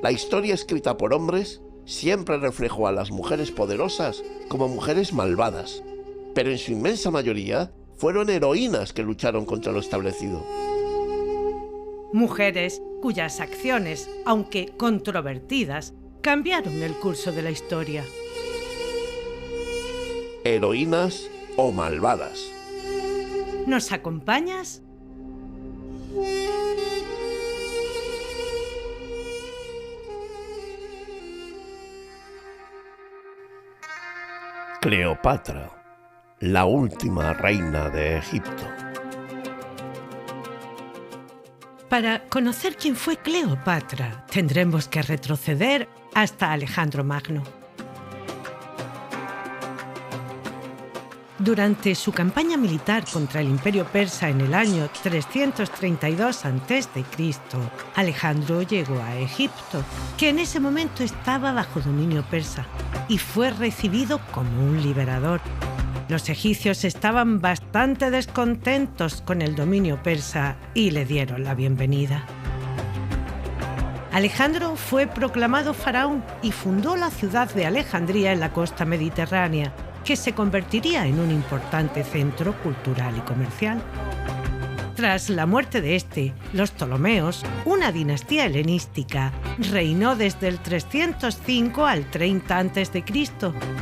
La historia escrita por hombres siempre reflejó a las mujeres poderosas como mujeres malvadas, pero en su inmensa mayoría fueron heroínas que lucharon contra lo establecido. Mujeres cuyas acciones, aunque controvertidas, cambiaron el curso de la historia. Heroínas o malvadas. ¿Nos acompañas? Cleopatra, la última reina de Egipto. Para conocer quién fue Cleopatra, tendremos que retroceder hasta Alejandro Magno. Durante su campaña militar contra el Imperio Persa en el año 332 a.C., Alejandro llegó a Egipto, que en ese momento estaba bajo dominio persa, y fue recibido como un liberador. Los egipcios estaban bastante descontentos con el dominio persa y le dieron la bienvenida. Alejandro fue proclamado faraón y fundó la ciudad de Alejandría en la costa mediterránea, que se convertiría en un importante centro cultural y comercial. Tras la muerte de este, los Ptolomeos, una dinastía helenística, reinó desde el 305 al 30 a.C.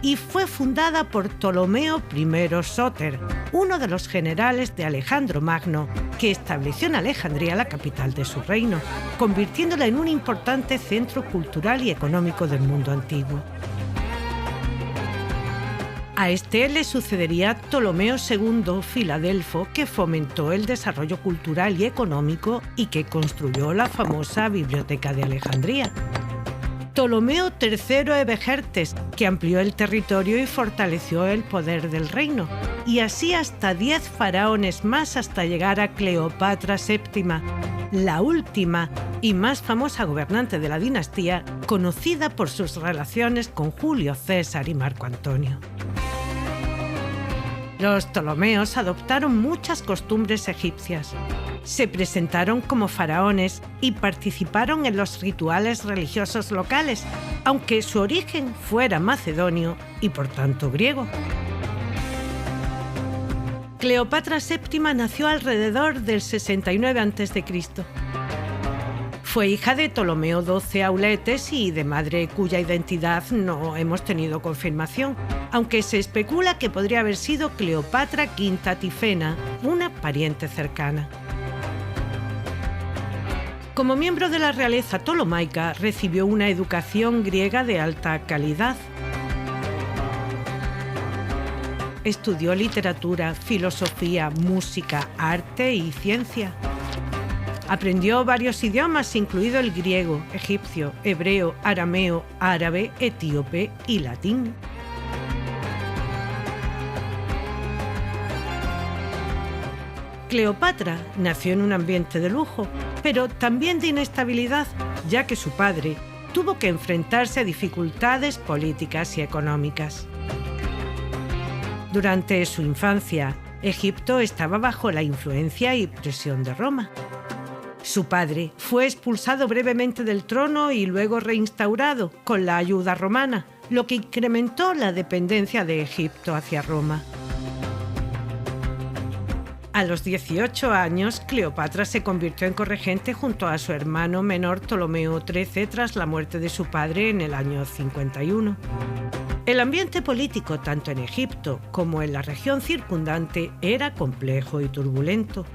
y fue fundada por Ptolomeo I Sóter, uno de los generales de Alejandro Magno, que estableció en Alejandría la capital de su reino, convirtiéndola en un importante centro cultural y económico del mundo antiguo. A este le sucedería Ptolomeo II Filadelfo, que fomentó el desarrollo cultural y económico y que construyó la famosa Biblioteca de Alejandría. Ptolomeo III Ebegertes, que amplió el territorio y fortaleció el poder del reino, y así hasta 10 faraones más hasta llegar a Cleopatra VII, la última y más famosa gobernante de la dinastía, conocida por sus relaciones con Julio César y Marco Antonio. Los Ptolomeos adoptaron muchas costumbres egipcias. Se presentaron como faraones y participaron en los rituales religiosos locales, aunque su origen fuera macedonio y por tanto griego. Cleopatra VII nació alrededor del 69 a.C. Fue hija de Ptolomeo XII Auletes y de madre cuya identidad no hemos tenido confirmación, aunque se especula que podría haber sido Cleopatra V Tifena, una pariente cercana. Como miembro de la realeza ptolomaica, recibió una educación griega de alta calidad. Estudió literatura, filosofía, música, arte y ciencia. Aprendió varios idiomas, incluido el griego, egipcio, hebreo, arameo, árabe, etíope y latín. Cleopatra nació en un ambiente de lujo, pero también de inestabilidad, ya que su padre tuvo que enfrentarse a dificultades políticas y económicas. Durante su infancia, Egipto estaba bajo la influencia y presión de Roma. Su padre fue expulsado brevemente del trono y luego reinstaurado con la ayuda romana, lo que incrementó la dependencia de Egipto hacia Roma. A los 18 años, Cleopatra se convirtió en corregente junto a su hermano menor Ptolomeo XIII tras la muerte de su padre en el año 51. El ambiente político, tanto en Egipto como en la región circundante, era complejo y turbulento.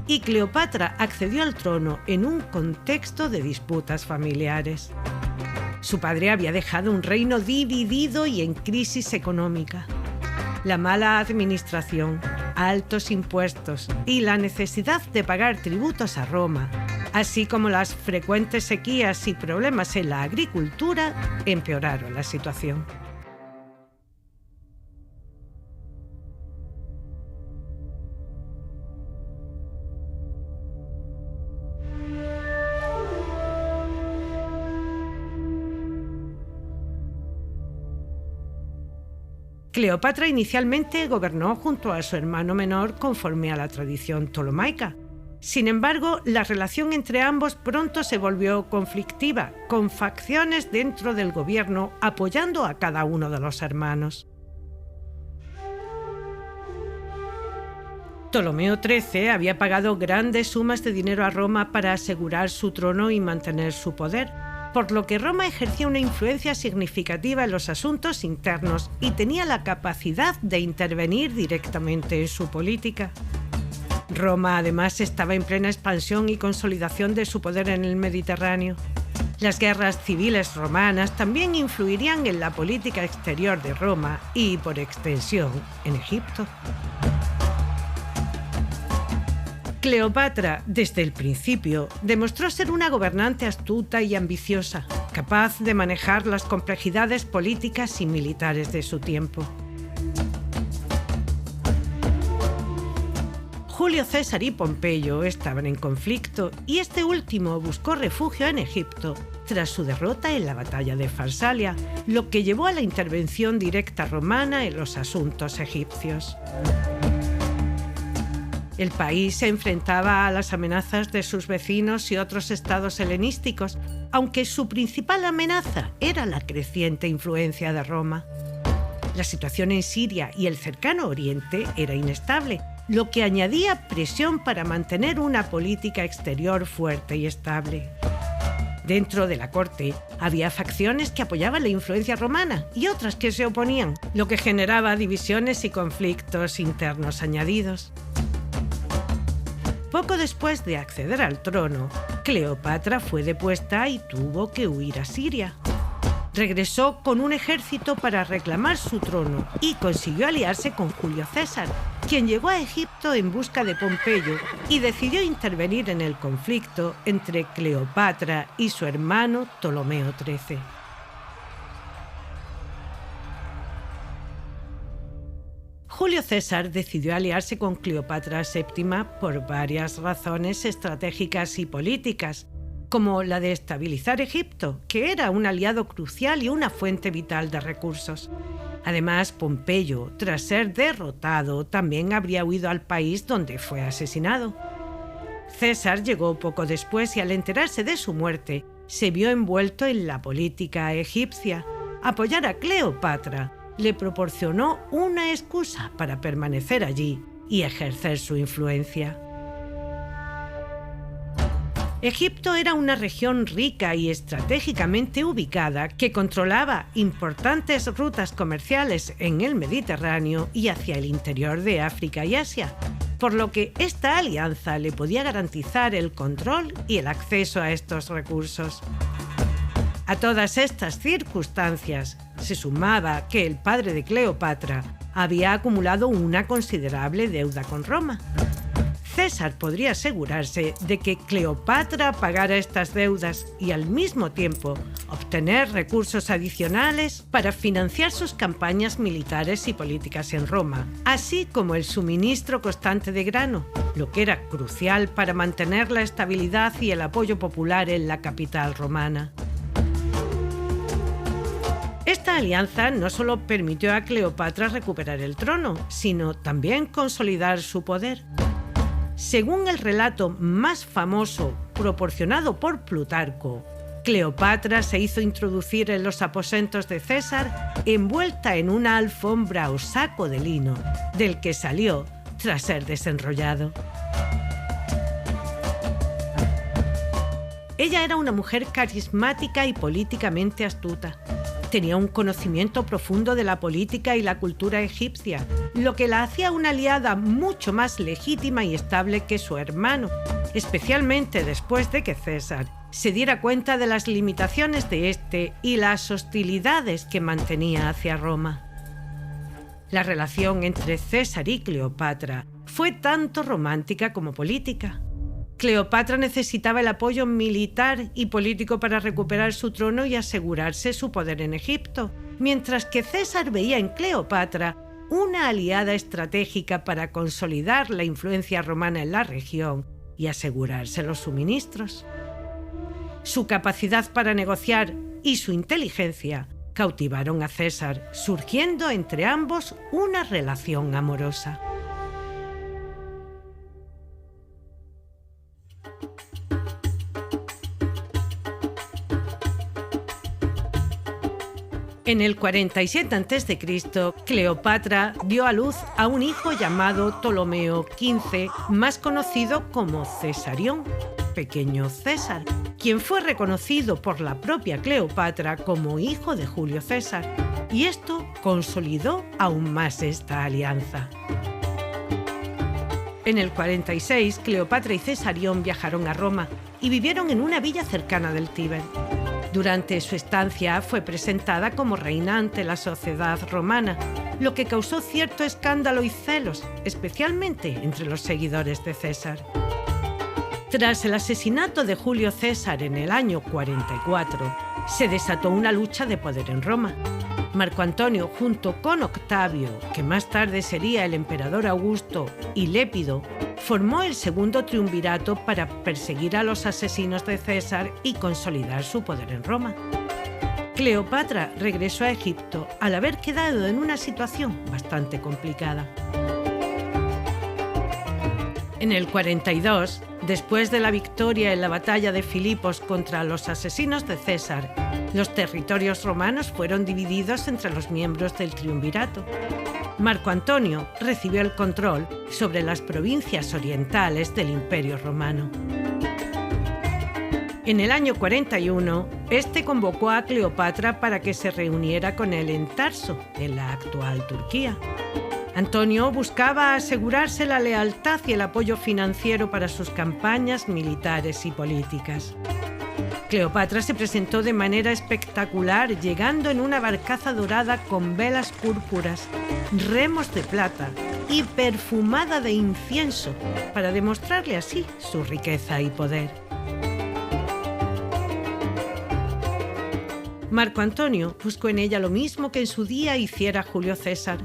Y Cleopatra accedió al trono en un contexto de disputas familiares. Su padre había dejado un reino dividido y en crisis económica. La mala administración, altos impuestos y la necesidad de pagar tributos a Roma, así como las frecuentes sequías y problemas en la agricultura, empeoraron la situación. Cleopatra inicialmente gobernó junto a su hermano menor conforme a la tradición ptolomaica, Sin embargo, la relación entre ambos pronto se volvió conflictiva, con facciones dentro del gobierno apoyando a cada uno de los hermanos. Ptolomeo XIII había pagado grandes sumas de dinero a Roma para asegurar su trono y mantener su poder, por lo que Roma ejercía una influencia significativa en los asuntos internos y tenía la capacidad de intervenir directamente en su política. Roma además estaba en plena expansión y consolidación de su poder en el Mediterráneo. Las guerras civiles romanas también influirían en la política exterior de Roma y, por extensión, en Egipto. Cleopatra, desde el principio, demostró ser una gobernante astuta y ambiciosa, capaz de manejar las complejidades políticas y militares de su tiempo. Julio César y Pompeyo estaban en conflicto y este último buscó refugio en Egipto tras su derrota en la batalla de Farsalia, lo que llevó a la intervención directa romana en los asuntos egipcios. El país se enfrentaba a las amenazas de sus vecinos y otros estados helenísticos, aunque su principal amenaza era la creciente influencia de Roma. La situación en Siria y el cercano Oriente era inestable, lo que añadía presión para mantener una política exterior fuerte y estable. Dentro de la corte había facciones que apoyaban la influencia romana y otras que se oponían, lo que generaba divisiones y conflictos internos añadidos. Poco después de acceder al trono, Cleopatra fue depuesta y tuvo que huir a Siria. Regresó con un ejército para reclamar su trono y consiguió aliarse con Julio César, quien llegó a Egipto en busca de Pompeyo y decidió intervenir en el conflicto entre Cleopatra y su hermano Ptolomeo XIII. Julio César decidió aliarse con Cleopatra VII por varias razones estratégicas y políticas, como la de estabilizar Egipto, que era un aliado crucial y una fuente vital de recursos. Además, Pompeyo, tras ser derrotado, también habría huido al país donde fue asesinado. César llegó poco después y al enterarse de su muerte, se vio envuelto en la política egipcia. Apoyar a Cleopatra le proporcionó una excusa para permanecer allí y ejercer su influencia. Egipto era una región rica y estratégicamente ubicada que controlaba importantes rutas comerciales en el Mediterráneo y hacia el interior de África y Asia, por lo que esta alianza le podía garantizar el control y el acceso a estos recursos. A todas estas circunstancias se sumaba que el padre de Cleopatra había acumulado una considerable deuda con Roma. César podría asegurarse de que Cleopatra pagara estas deudas y al mismo tiempo obtener recursos adicionales para financiar sus campañas militares y políticas en Roma, así como el suministro constante de grano, lo que era crucial para mantener la estabilidad y el apoyo popular en la capital romana. Esta alianza no solo permitió a Cleopatra recuperar el trono, sino también consolidar su poder. Según el relato más famoso proporcionado por Plutarco, Cleopatra se hizo introducir en los aposentos de César envuelta en una alfombra o saco de lino, del que salió tras ser desenrollado. Ella era una mujer carismática y políticamente astuta. Tenía un conocimiento profundo de la política y la cultura egipcia, lo que la hacía una aliada mucho más legítima y estable que su hermano, especialmente después de que César se diera cuenta de las limitaciones de este y las hostilidades que mantenía hacia Roma. La relación entre César y Cleopatra fue tanto romántica como política. Cleopatra necesitaba el apoyo militar y político para recuperar su trono y asegurarse su poder en Egipto, mientras que César veía en Cleopatra una aliada estratégica para consolidar la influencia romana en la región y asegurarse los suministros. Su capacidad para negociar y su inteligencia cautivaron a César, surgiendo entre ambos una relación amorosa. En el 47 a.C., Cleopatra dio a luz a un hijo llamado Ptolomeo XV, más conocido como Cesarión, Pequeño César, quien fue reconocido por la propia Cleopatra como hijo de Julio César, y esto consolidó aún más esta alianza. En el 46, Cleopatra y Cesarión viajaron a Roma y vivieron en una villa cercana del Tíber. Durante su estancia fue presentada como reina ante la sociedad romana, lo que causó cierto escándalo y celos, especialmente entre los seguidores de César. Tras el asesinato de Julio César en el año 44, se desató una lucha de poder en Roma. Marco Antonio, junto con Octavio, que más tarde sería el emperador Augusto, y Lépido, formó el segundo triunvirato para perseguir a los asesinos de César y consolidar su poder en Roma. Cleopatra regresó a Egipto al haber quedado en una situación bastante complicada. En el 42, después de la victoria en la batalla de Filipos contra los asesinos de César, los territorios romanos fueron divididos entre los miembros del triunvirato. Marco Antonio recibió el control sobre las provincias orientales del Imperio Romano. En el año 41, este convocó a Cleopatra para que se reuniera con él en Tarso, en la actual Turquía. Antonio buscaba asegurarse la lealtad y el apoyo financiero para sus campañas militares y políticas. Cleopatra se presentó de manera espectacular, llegando en una barcaza dorada con velas púrpuras, remos de plata y perfumada de incienso, para demostrarle así su riqueza y poder. Marco Antonio buscó en ella lo mismo que en su día hiciera Julio César,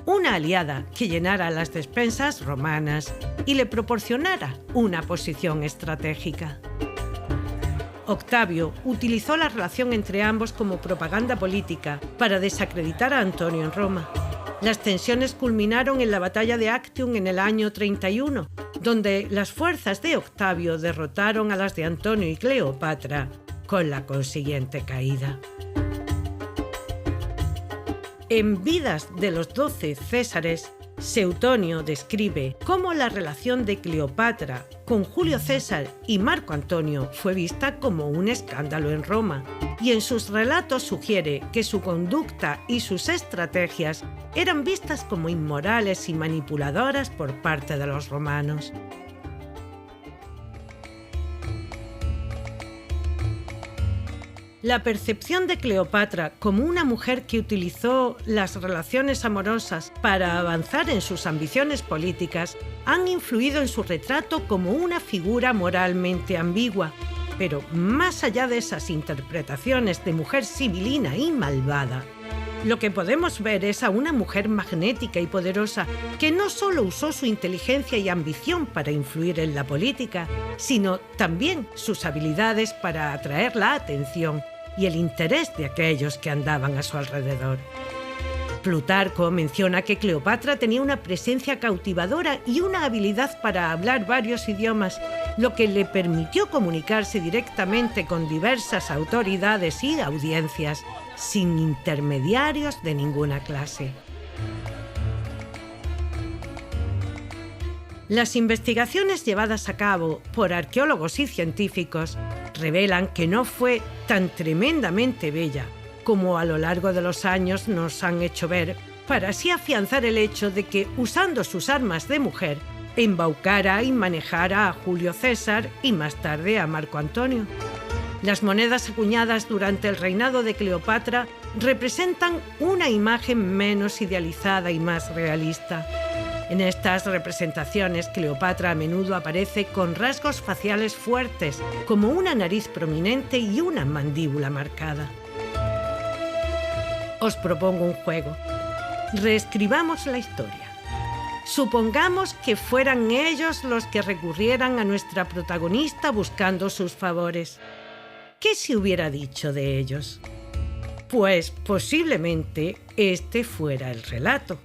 una aliada que llenara las despensas romanas y le proporcionara una posición estratégica. Octavio utilizó la relación entre ambos como propaganda política para desacreditar a Antonio en Roma. Las tensiones culminaron en la batalla de Actium en el año 31, donde las fuerzas de Octavio derrotaron a las de Antonio y Cleopatra, con la consiguiente caída. En Vidas de los 12 Césares, Suetonio describe cómo la relación de Cleopatra con Julio César y Marco Antonio fue vista como un escándalo en Roma, y en sus relatos sugiere que su conducta y sus estrategias eran vistas como inmorales y manipuladoras por parte de los romanos. La percepción de Cleopatra como una mujer que utilizó las relaciones amorosas para avanzar en sus ambiciones políticas han influido en su retrato como una figura moralmente ambigua, pero más allá de esas interpretaciones de mujer sibilina y malvada, lo que podemos ver es a una mujer magnética y poderosa que no solo usó su inteligencia y ambición para influir en la política, sino también sus habilidades para atraer la atención y el interés de aquellos que andaban a su alrededor. Plutarco menciona que Cleopatra tenía una presencia cautivadora y una habilidad para hablar varios idiomas, lo que le permitió comunicarse directamente con diversas autoridades y audiencias, sin intermediarios de ninguna clase. Las investigaciones llevadas a cabo por arqueólogos y científicos revelan que no fue tan tremendamente bella como a lo largo de los años nos han hecho ver, para así afianzar el hecho de que, usando sus armas de mujer, embaucara y manejara a Julio César y más tarde a Marco Antonio. Las monedas acuñadas durante el reinado de Cleopatra representan una imagen menos idealizada y más realista. En estas representaciones, Cleopatra a menudo aparece con rasgos faciales fuertes, como una nariz prominente y una mandíbula marcada. Os propongo un juego. Reescribamos la historia. Supongamos que fueran ellos los que recurrieran a nuestra protagonista buscando sus favores. ¿Qué se hubiera dicho de ellos? Pues posiblemente este fuera el relato.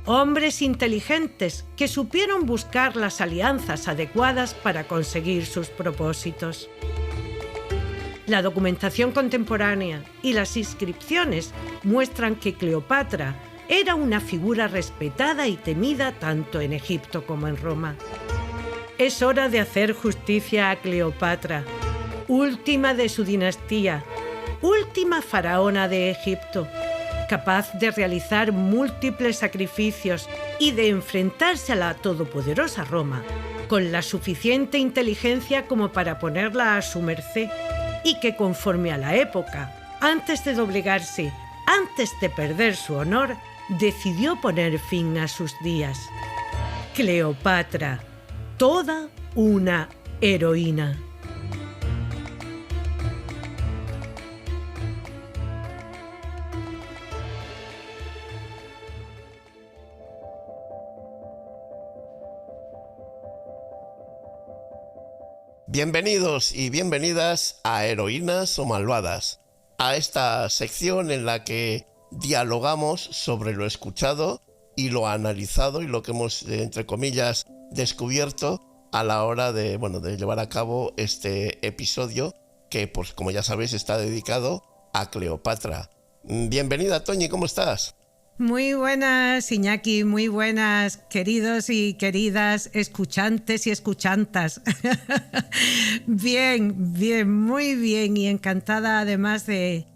Hombres inteligentes que supieron buscar las alianzas adecuadas para conseguir sus propósitos. La documentación contemporánea y las inscripciones muestran que Cleopatra era una figura respetada y temida tanto en Egipto como en Roma. Es hora de hacer justicia a Cleopatra, última de su dinastía, última faraona de Egipto, capaz de realizar múltiples sacrificios y de enfrentarse a la todopoderosa Roma, con la suficiente inteligencia como para ponerla a su merced, y que conforme a la época, antes de doblegarse, antes de perder su honor, decidió poner fin a sus días. Cleopatra, toda una heroína. Bienvenidos y bienvenidas a Heroínas o Malvadas, a esta sección en la que dialogamos sobre lo escuchado y lo analizado y lo que hemos, entre comillas, descubierto a la hora de llevar a cabo este episodio que, pues, como ya sabéis, está dedicado a Cleopatra. Bienvenida, Toñi, ¿cómo estás? Muy buenas, Iñaki, muy buenas, queridos y queridas escuchantes y escuchantas. Bien, muy bien, y encantada además de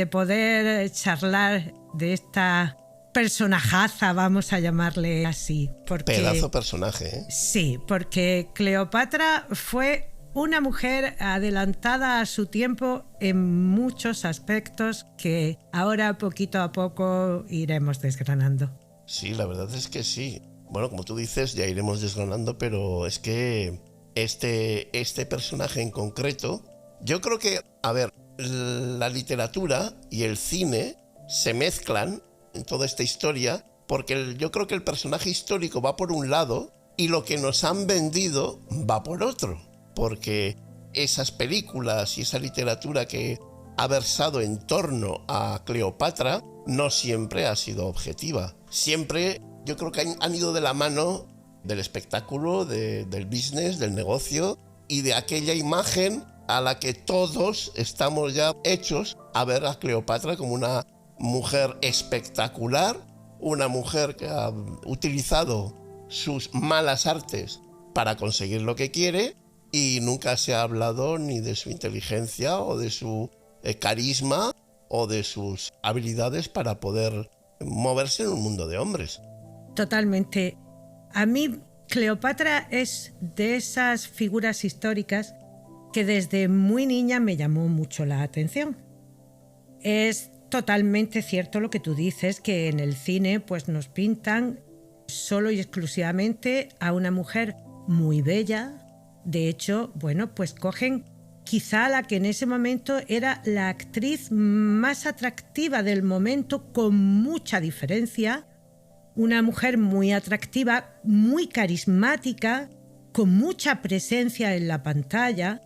poder charlar de esta personajaza, vamos a llamarle así. Pedazo personaje, ¿eh? Sí, porque Cleopatra fue una mujer adelantada a su tiempo en muchos aspectos que ahora poquito a poco iremos desgranando. Sí, la verdad es que sí. Bueno, como tú dices, ya iremos desgranando, pero es que este personaje en concreto, yo creo que, la literatura y el cine se mezclan en toda esta historia, porque yo creo que el personaje histórico va por un lado y lo que nos han vendido va por otro. Porque esas películas y esa literatura que ha versado en torno a Cleopatra no siempre ha sido objetiva. Siempre yo creo que han ido de la mano del espectáculo, del business, del negocio y de aquella imagen a la que todos estamos ya hechos a ver a Cleopatra como una mujer espectacular, una mujer que ha utilizado sus malas artes para conseguir lo que quiere. Y nunca se ha hablado ni de su inteligencia o de su carisma o de sus habilidades para poder moverse en un mundo de hombres. Totalmente. A mí Cleopatra es de esas figuras históricas que desde muy niña me llamó mucho la atención. Es totalmente cierto lo que tú dices, que en el cine pues nos pintan solo y exclusivamente a una mujer muy bella. De hecho, pues cogen quizá la que en ese momento era la actriz más atractiva del momento, con mucha diferencia. Una mujer muy atractiva, muy carismática, con mucha presencia en la pantalla.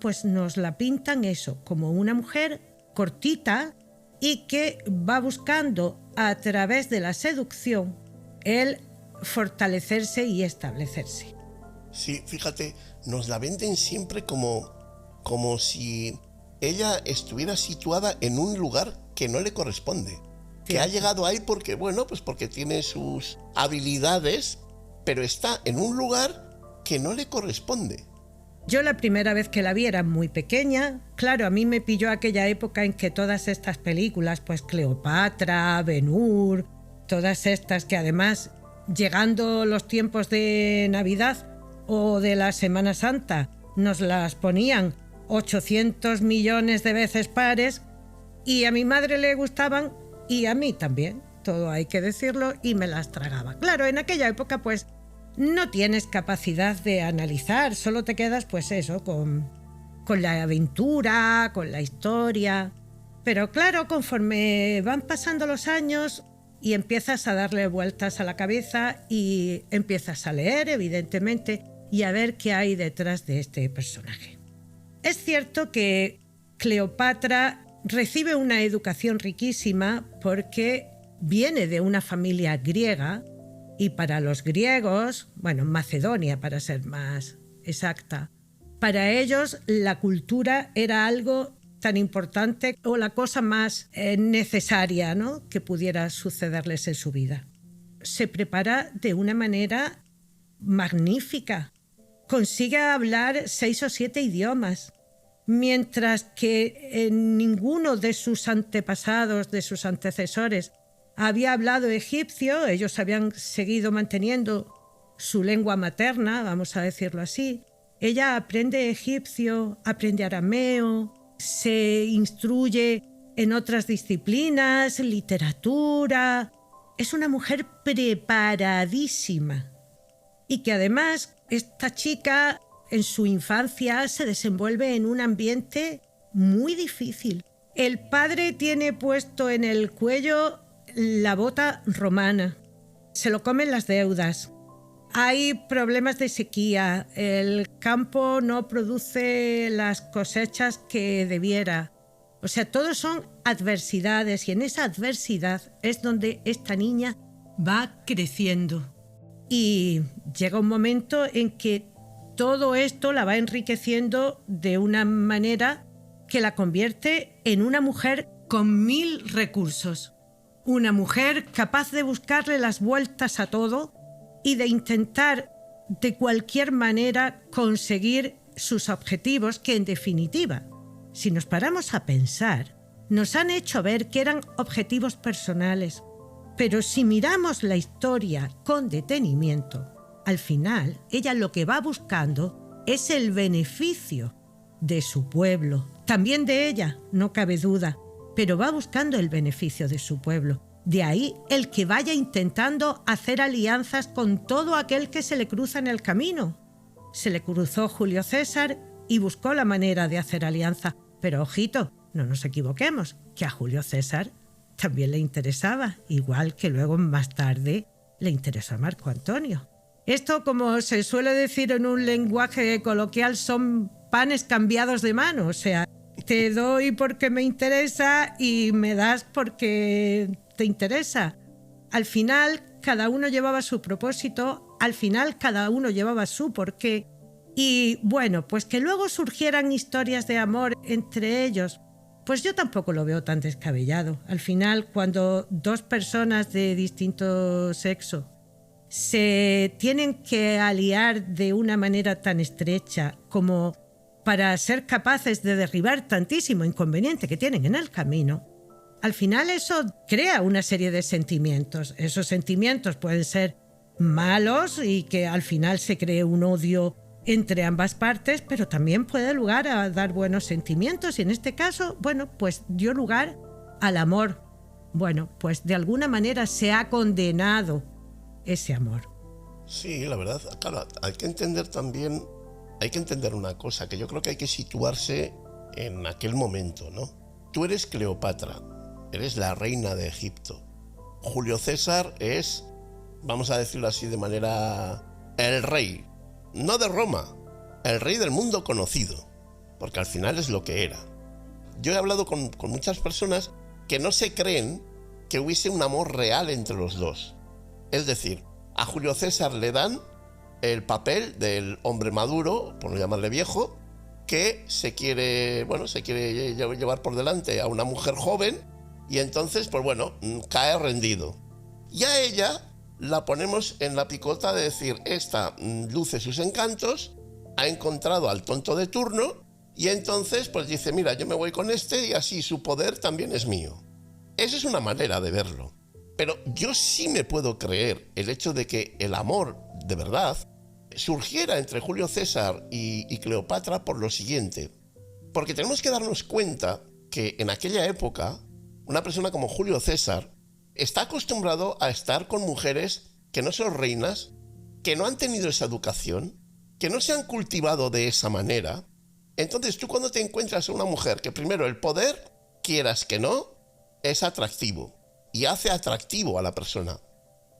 Pues nos la pintan eso, como una mujer cortita y que va buscando a través de la seducción el fortalecerse y establecerse. Sí, fíjate, nos la venden siempre como si ella estuviera situada en un lugar que no le corresponde. Que ha llegado ahí porque, porque tiene sus habilidades, pero está en un lugar que no le corresponde. Yo la primera vez que la vi era muy pequeña. Claro, a mí me pilló aquella época en que todas estas películas, pues Cleopatra, Ben-Hur, todas estas que además, llegando los tiempos de Navidad o de la Semana Santa, nos las ponían 800 millones de veces pares, y a mi madre le gustaban y a mí también, todo hay que decirlo, y me las tragaba. Claro, en aquella época pues no tienes capacidad de analizar, solo te quedas pues eso, con la aventura, con la historia. Pero claro, conforme van pasando los años y empiezas a darle vueltas a la cabeza y empiezas a leer, evidentemente, y a ver qué hay detrás de este personaje. Es cierto que Cleopatra recibe una educación riquísima porque viene de una familia griega, y para los griegos, Macedonia para ser más exacta, Para ellos la cultura era algo tan importante o la cosa más necesaria, ¿no?, que pudiera sucederles en su vida. Se prepara de una manera magnífica. Consigue hablar 6 o 7 idiomas, mientras que ninguno de sus antepasados, de sus antecesores, había hablado egipcio. Ellos habían seguido manteniendo su lengua materna, vamos a decirlo así. Ella aprende egipcio, aprende arameo, se instruye en otras disciplinas, literatura. Es una mujer preparadísima. Y que además esta chica en su infancia se desenvuelve en un ambiente muy difícil. El padre tiene puesto en el cuello la bota romana. Se lo comen las deudas. Hay problemas de sequía. El campo no produce las cosechas que debiera. O sea, todos son adversidades, y en esa adversidad es donde esta niña va creciendo. Y llega un momento en que todo esto la va enriqueciendo de una manera que la convierte en una mujer con 1000 recursos. Una mujer capaz de buscarle las vueltas a todo y de intentar de cualquier manera conseguir sus objetivos, que en definitiva, si nos paramos a pensar, nos han hecho ver que eran objetivos personales. Pero si miramos la historia con detenimiento, al final ella lo que va buscando es el beneficio de su pueblo, también de ella, no cabe duda, pero va buscando el beneficio de su pueblo. De ahí el que vaya intentando hacer alianzas con todo aquel que se le cruza en el camino. Se le cruzó Julio César y buscó la manera de hacer alianza. Pero ojito, no nos equivoquemos, que a Julio César también le interesaba, igual que luego más tarde le interesó a Marco Antonio. Esto, como se suele decir en un lenguaje coloquial, son panes cambiados de mano. O sea, te doy porque me interesa y me das porque te interesa. Al final, cada uno llevaba su propósito, al final cada uno llevaba su porqué. Y bueno, pues que luego surgieran historias de amor entre ellos, pues yo tampoco lo veo tan descabellado. Al final, cuando dos personas de distinto sexo se tienen que aliar de una manera tan estrecha como para ser capaces de derribar tantísimo inconveniente que tienen en el camino, al final eso crea una serie de sentimientos. Esos sentimientos pueden ser malos y que al final se cree un odio entre ambas partes, pero también puede lugar a dar buenos sentimientos, y en este caso, bueno, pues dio lugar al amor. Bueno, pues de alguna manera se ha condenado ese amor. Sí, la verdad, claro, hay que entender una cosa, que yo creo que hay que situarse en aquel momento, ¿no? Tú eres Cleopatra, eres la reina de Egipto. Julio César es, vamos a decirlo así de manera, el rey, no de Roma, el rey del mundo conocido, porque al final es lo que era. Yo he hablado con muchas personas que no se creen que hubiese un amor real entre los dos. Es decir, a Julio César le dan el papel del hombre maduro, por no llamarle viejo, que se quiere llevar por delante a una mujer joven, y entonces, pues bueno, cae rendido. Y a ella la ponemos en la picota de decir, esta luce sus encantos, ha encontrado al tonto de turno, y entonces pues dice, mira, yo me voy con este y así su poder también es mío. Esa es una manera de verlo. Pero yo sí me puedo creer el hecho de que el amor, de verdad, surgiera entre Julio César y Cleopatra por lo siguiente. Porque tenemos que darnos cuenta que en aquella época, una persona como Julio César está acostumbrado a estar con mujeres que no son reinas, que no han tenido esa educación, que no se han cultivado de esa manera. Entonces tú, cuando te encuentras a una mujer que primero el poder, quieras que no, es atractivo y hace atractivo a la persona.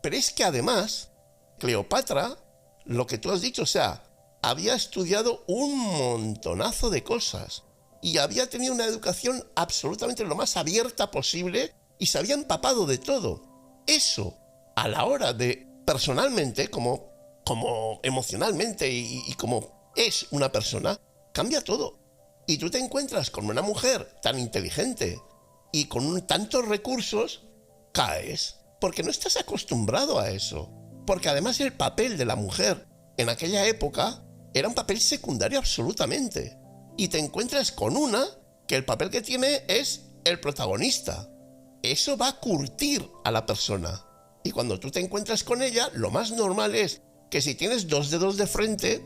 Pero es que además, Cleopatra, lo que tú has dicho, o sea, había estudiado un montonazo de cosas y había tenido una educación absolutamente lo más abierta posible y se había empapado de todo. Eso, a la hora de, personalmente, como emocionalmente y como es una persona, cambia todo. Y tú te encuentras con una mujer tan inteligente y con tantos recursos, caes, porque no estás acostumbrado a eso. Porque además el papel de la mujer en aquella época era un papel secundario absolutamente. Y te encuentras con una que el papel que tiene es el protagonista. Eso va a curtir a la persona. Y cuando tú te encuentras con ella, lo más normal es que si tienes 2 dedos de frente,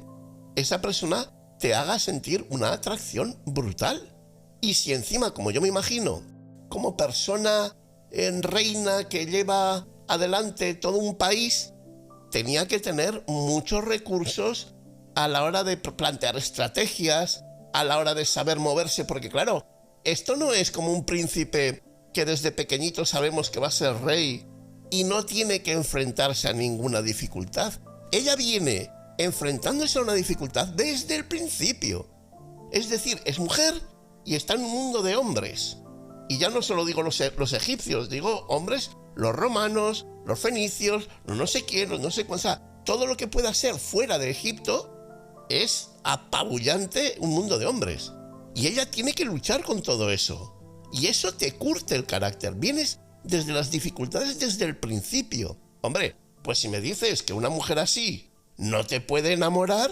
esa persona te haga sentir una atracción brutal. Y si encima, como yo me imagino, como persona en reina que lleva adelante todo un país, tenía que tener muchos recursos a la hora de plantear estrategias, a la hora de saber moverse, porque claro, esto no es como un príncipe que desde pequeñito sabemos que va a ser rey y no tiene que enfrentarse a ninguna dificultad. Ella viene enfrentándose a una dificultad desde el principio. Es decir, es mujer y está en un mundo de hombres. Y ya no solo digo los egipcios, digo hombres, los romanos, los fenicios, los no sé quién, los no sé cuántos. O sea, todo lo que pueda ser fuera de Egipto es apabullante, un mundo de hombres. Y ella tiene que luchar con todo eso. Y eso te curte el carácter. Vienes desde las dificultades desde el principio. Hombre, pues si me dices que una mujer así no te puede enamorar,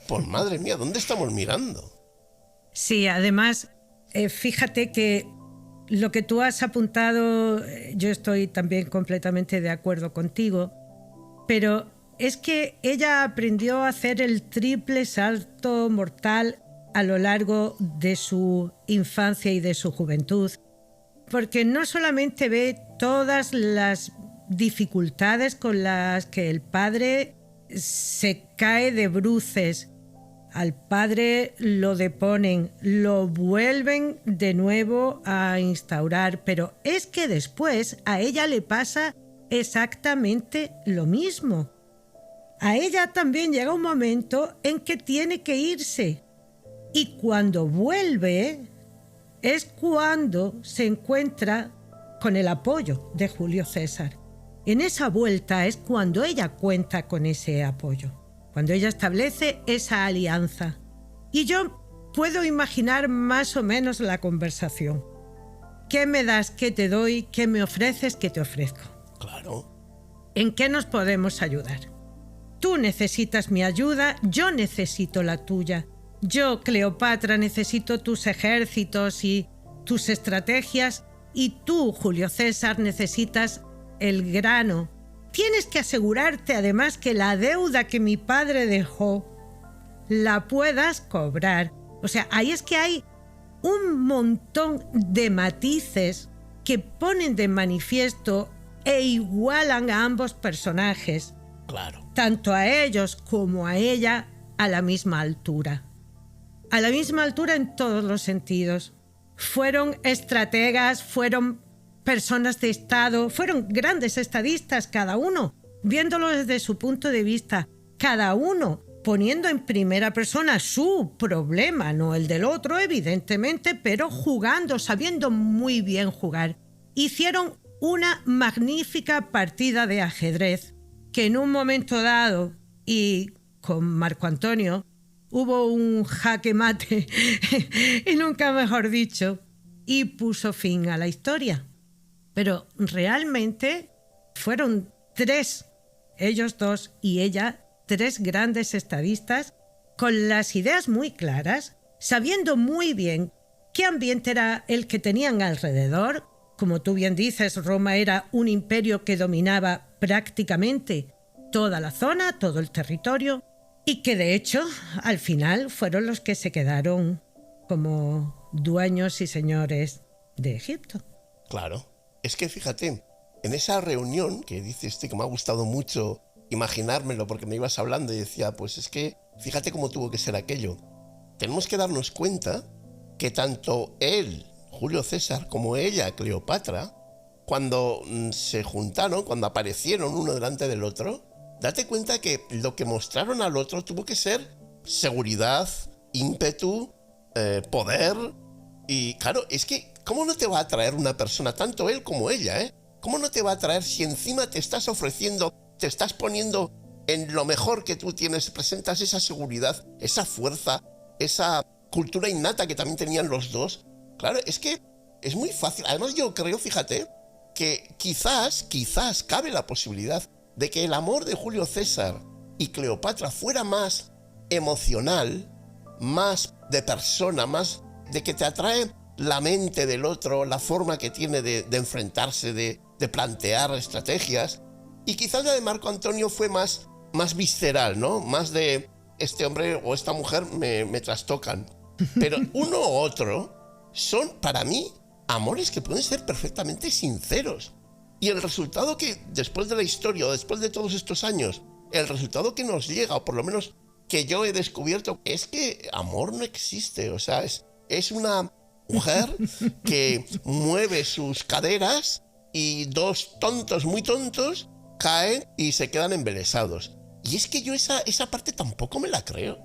pues madre mía, ¿dónde estamos mirando? Sí, además, fíjate que lo que tú has apuntado, yo estoy también completamente de acuerdo contigo, pero es que ella aprendió a hacer el triple salto mortal a lo largo de su infancia y de su juventud, porque no solamente ve todas las dificultades con las que el padre se cae de bruces, al padre lo deponen, lo vuelven de nuevo a instaurar, pero es que después a ella le pasa exactamente lo mismo. A ella también llega un momento en que tiene que irse. Y cuando vuelve es cuando se encuentra con el apoyo de Julio César. En esa vuelta es cuando ella cuenta con ese apoyo, cuando ella establece esa alianza. Y yo puedo imaginar más o menos la conversación. ¿Qué me das? ¿Qué te doy? ¿Qué me ofreces? ¿Qué te ofrezco? Claro. ¿En qué nos podemos ayudar? Tú necesitas mi ayuda, yo necesito la tuya. Yo, Cleopatra, necesito tus ejércitos y tus estrategias, y tú, Julio César, necesitas el grano. Tienes que asegurarte además que la deuda que mi padre dejó la puedas cobrar. O sea, ahí es que hay un montón de matices que ponen de manifiesto e igualan a ambos personajes. Claro. Tanto a ellos como a ella a la misma altura. A la misma altura en todos los sentidos. Fueron estrategas, fueron personas de Estado, fueron grandes estadistas cada uno, viéndolo desde su punto de vista, cada uno poniendo en primera persona su problema, no el del otro, evidentemente, pero jugando, sabiendo muy bien jugar. Hicieron una magnífica partida de ajedrez, que en un momento dado, y con Marco Antonio, hubo un jaque mate, y nunca mejor dicho, y puso fin a la historia. Pero realmente fueron 3, ellos 2 y ella, 3 grandes estadistas con las ideas muy claras, sabiendo muy bien qué ambiente era el que tenían alrededor. Como tú bien dices, Roma era un imperio que dominaba prácticamente toda la zona, todo el territorio, y que de hecho al final fueron los que se quedaron como dueños y señores de Egipto. Claro. Es que fíjate, en esa reunión que dices que me ha gustado mucho imaginármelo porque me ibas hablando y decía, pues es que fíjate cómo tuvo que ser aquello. Tenemos que darnos cuenta que tanto él, Julio César, como ella, Cleopatra, cuando se juntaron, cuando aparecieron uno delante del otro, date cuenta que lo que mostraron al otro tuvo que ser seguridad, ímpetu, poder. Y claro, es que ¿cómo no te va a atraer una persona, tanto él como ella, ¿Cómo no te va a atraer si encima te estás ofreciendo, te estás poniendo en lo mejor que tú tienes, presentas esa seguridad, esa fuerza, esa cultura innata que también tenían los dos. Claro, es que es muy fácil. Además yo creo, fíjate, que quizás cabe la posibilidad de que el amor de Julio César y Cleopatra fuera más emocional, más de persona, más de que te atrae la mente del otro, la forma que tiene de enfrentarse, de plantear estrategias. Y quizás la de Marco Antonio fue más visceral, ¿no? Más de este hombre o esta mujer me trastocan. Pero uno u otro son, para mí, amores que pueden ser perfectamente sinceros. Y el resultado que, después de la historia o después de todos estos años, el resultado que nos llega, o por lo menos que yo he descubierto, es que amor no existe. O sea, es una mujer que mueve sus caderas y dos tontos, muy tontos, caen y se quedan embelesados. Y es que yo esa parte tampoco me la creo.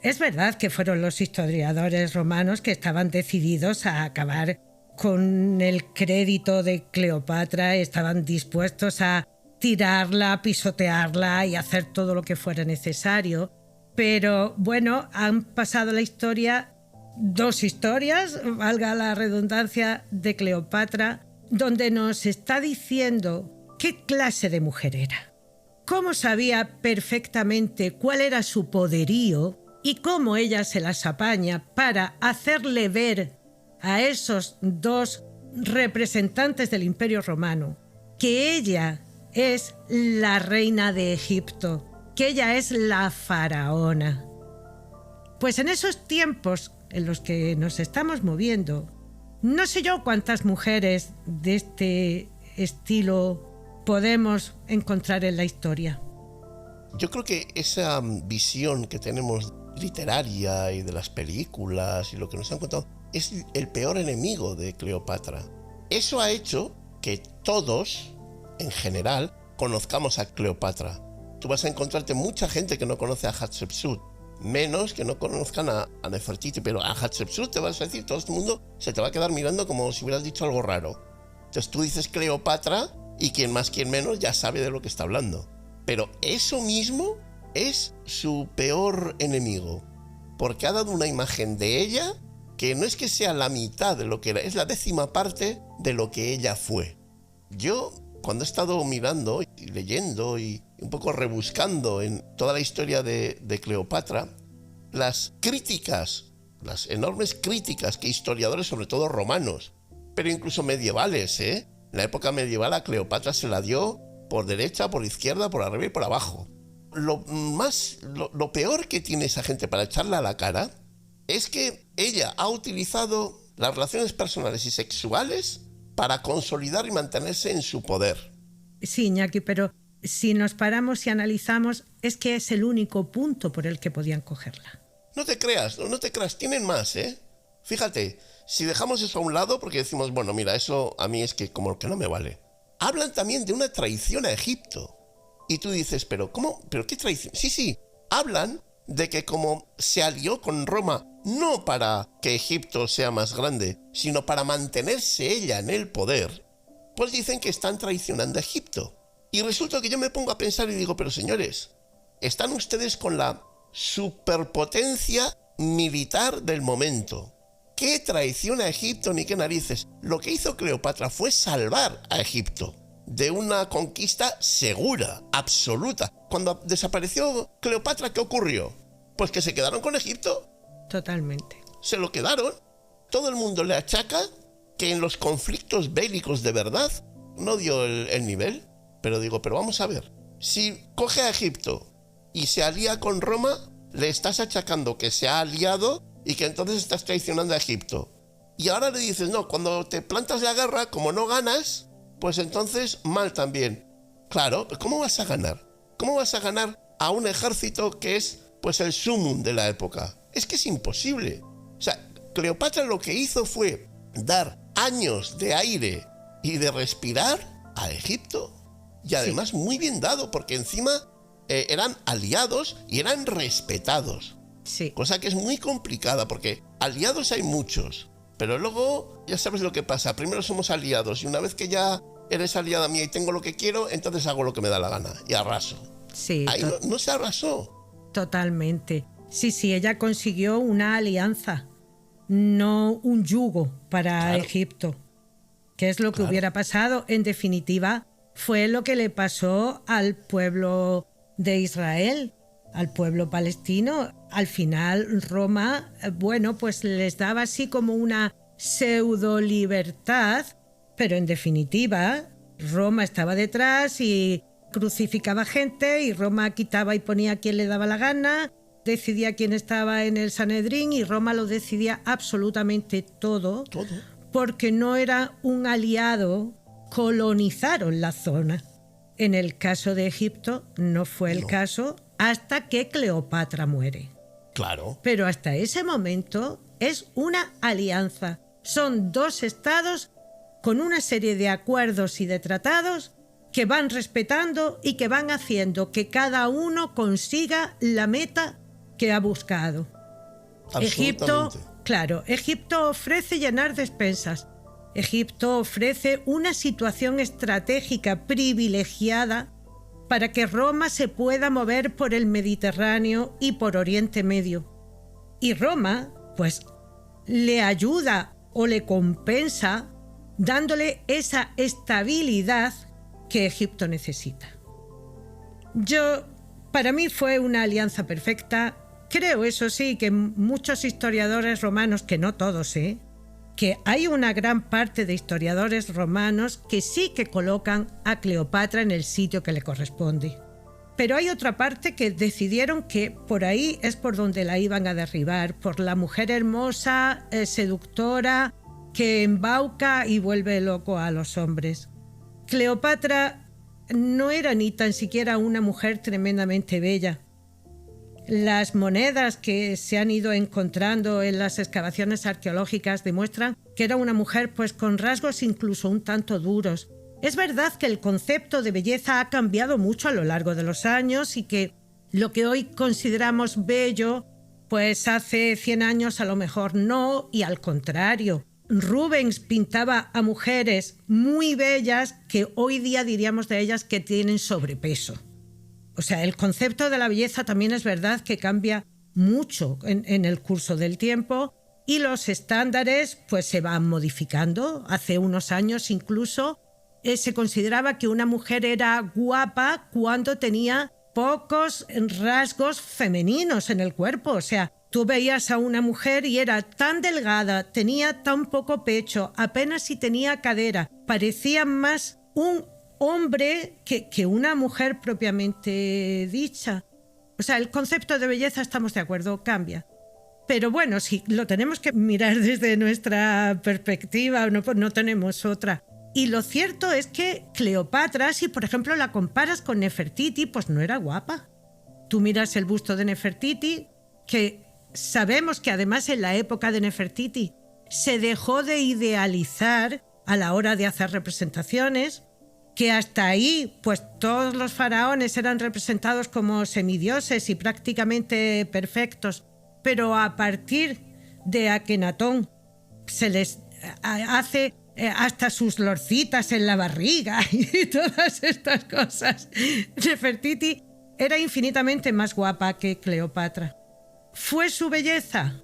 Es verdad que fueron los historiadores romanos que estaban decididos a acabar con el crédito de Cleopatra, estaban dispuestos a tirarla, a pisotearla y hacer todo lo que fuera necesario. Pero bueno, han pasado la historia, 2 historias, valga la redundancia, de Cleopatra, donde nos está diciendo qué clase de mujer era, cómo sabía perfectamente cuál era su poderío y cómo ella se las apaña para hacerle ver a esos 2 representantes del Imperio Romano que ella es la reina de Egipto, que ella es la faraona. Pues en esos tiempos en los que nos estamos moviendo, no sé yo cuántas mujeres de este estilo podemos encontrar en la historia. Yo creo que esa visión que tenemos literaria y de las películas y lo que nos han contado es el peor enemigo de Cleopatra. Eso ha hecho que todos, en general, conozcamos a Cleopatra. Tú vas a encontrarte mucha gente que no conoce a Hatshepsut, menos que no conozcan a Nefertiti, pero a Hatshepsut te vas a decir, todo el mundo se te va a quedar mirando como si hubieras dicho algo raro. Entonces tú dices Cleopatra y quien más, quien menos ya sabe de lo que está hablando. Pero eso mismo es su peor enemigo, porque ha dado una imagen de ella que no es que sea la mitad de lo que era, es la 10ª parte de lo que ella fue. Yo, cuando he estado mirando y leyendo y un poco rebuscando en toda la historia de Cleopatra, las críticas, las enormes críticas que historiadores, sobre todo romanos, pero incluso medievales, en la época medieval a Cleopatra se la dio por derecha, por izquierda, por arriba y por abajo. Lo peor que tiene esa gente para echarla a la cara es que ella ha utilizado las relaciones personales y sexuales para consolidar y mantenerse en su poder. Sí, Iñaki, pero si nos paramos y analizamos, es que es el único punto por el que podían cogerla. No te creas, tienen más, Fíjate, si dejamos eso a un lado, porque decimos, bueno, mira, eso a mí es que como que no me vale. Hablan también de una traición a Egipto. Y tú dices, ¿pero cómo? ¿Pero qué traición? Sí, hablan de que como se alió con Roma, no para que Egipto sea más grande, sino para mantenerse ella en el poder, pues dicen que están traicionando a Egipto. Y resulta que yo me pongo a pensar y digo, pero señores, están ustedes con la superpotencia militar del momento. ¿Qué traición a Egipto ni qué narices? Lo que hizo Cleopatra fue salvar a Egipto de una conquista segura, absoluta. Cuando desapareció Cleopatra, ¿qué ocurrió? Pues que se quedaron con Egipto. Totalmente. Se lo quedaron. Todo el mundo le achaca que en los conflictos bélicos de verdad no dio el nivel. Pero digo, pero vamos a ver. Si coge a Egipto y se alía con Roma, le estás achacando que se ha aliado y que entonces estás traicionando a Egipto. Y ahora le dices, no, cuando te plantas la guerra, como no ganas, pues entonces mal también. Claro, ¿cómo vas a ganar? ¿Cómo vas a ganar a un ejército que es pues el sumum de la época? Es que es imposible. O sea, Cleopatra lo que hizo fue dar años de aire y de respirar a Egipto. Y además muy bien dado, porque encima eran aliados y eran respetados. Sí. Cosa que es muy complicada, porque aliados hay muchos. Pero luego ya sabes lo que pasa. Primero somos aliados y una vez que ya eres aliada mía y tengo lo que quiero, entonces hago lo que me da la gana y arraso. Sí. Ahí no se arrasó. Totalmente. Sí, ella consiguió una alianza, no un yugo para Egipto. ¿Qué es lo que hubiera pasado? En definitiva, fue lo que le pasó al pueblo de Israel, al pueblo palestino. Al final, Roma, pues les daba así como una pseudo libertad, pero en definitiva, Roma estaba detrás y crucificaba gente, y Roma quitaba y ponía a quien le daba la gana, decidía quién estaba en el Sanedrín, y Roma lo decidía absolutamente todo. Porque no era un aliado, colonizaron la zona. En el caso de Egipto no fue el caso hasta que Cleopatra muere. Claro. Pero hasta ese momento es una alianza. Son dos estados con una serie de acuerdos y de tratados que van respetando y que van haciendo que cada uno consiga la meta que ha buscado. Egipto ofrece llenar despensas. Egipto ofrece una situación estratégica privilegiada para que Roma se pueda mover por el Mediterráneo y por Oriente Medio. Y Roma, le ayuda o le compensa dándole esa estabilidad que Egipto necesita. Para mí fue una alianza perfecta. Creo, eso sí, que muchos historiadores romanos, que no todos, que hay una gran parte de historiadores romanos que sí que colocan a Cleopatra en el sitio que le corresponde. Pero hay otra parte que decidieron que por ahí es por donde la iban a derribar, por la mujer hermosa, seductora, que embauca y vuelve loco a los hombres. Cleopatra no era ni tan siquiera una mujer tremendamente bella. Las monedas que se han ido encontrando en las excavaciones arqueológicas demuestran que era una mujer con rasgos incluso un tanto duros. Es verdad que el concepto de belleza ha cambiado mucho a lo largo de los años y que lo que hoy consideramos bello, hace 100 años a lo mejor no, y al contrario. Rubens pintaba a mujeres muy bellas que hoy día diríamos de ellas que tienen sobrepeso. O sea, el concepto de la belleza también es verdad que cambia mucho en el curso del tiempo, y los estándares se van modificando. Hace unos años incluso se consideraba que una mujer era guapa cuando tenía pocos rasgos femeninos en el cuerpo. O sea, tú veías a una mujer y era tan delgada, tenía tan poco pecho, apenas si tenía cadera, parecía más un hombre que una mujer propiamente dicha. O sea, el concepto de belleza, estamos de acuerdo, cambia. Pero bueno, sí, lo tenemos que mirar desde nuestra perspectiva, no tenemos otra. Y lo cierto es que Cleopatra, si por ejemplo la comparas con Nefertiti, no era guapa. Tú miras el busto de Nefertiti, que sabemos que además en la época de Nefertiti se dejó de idealizar a la hora de hacer representaciones, que hasta ahí todos los faraones eran representados como semidioses y prácticamente perfectos, pero a partir de Akenatón se les hace hasta sus lorcitas en la barriga y todas estas cosas. Nefertiti era infinitamente más guapa que Cleopatra. ¿Fue su belleza?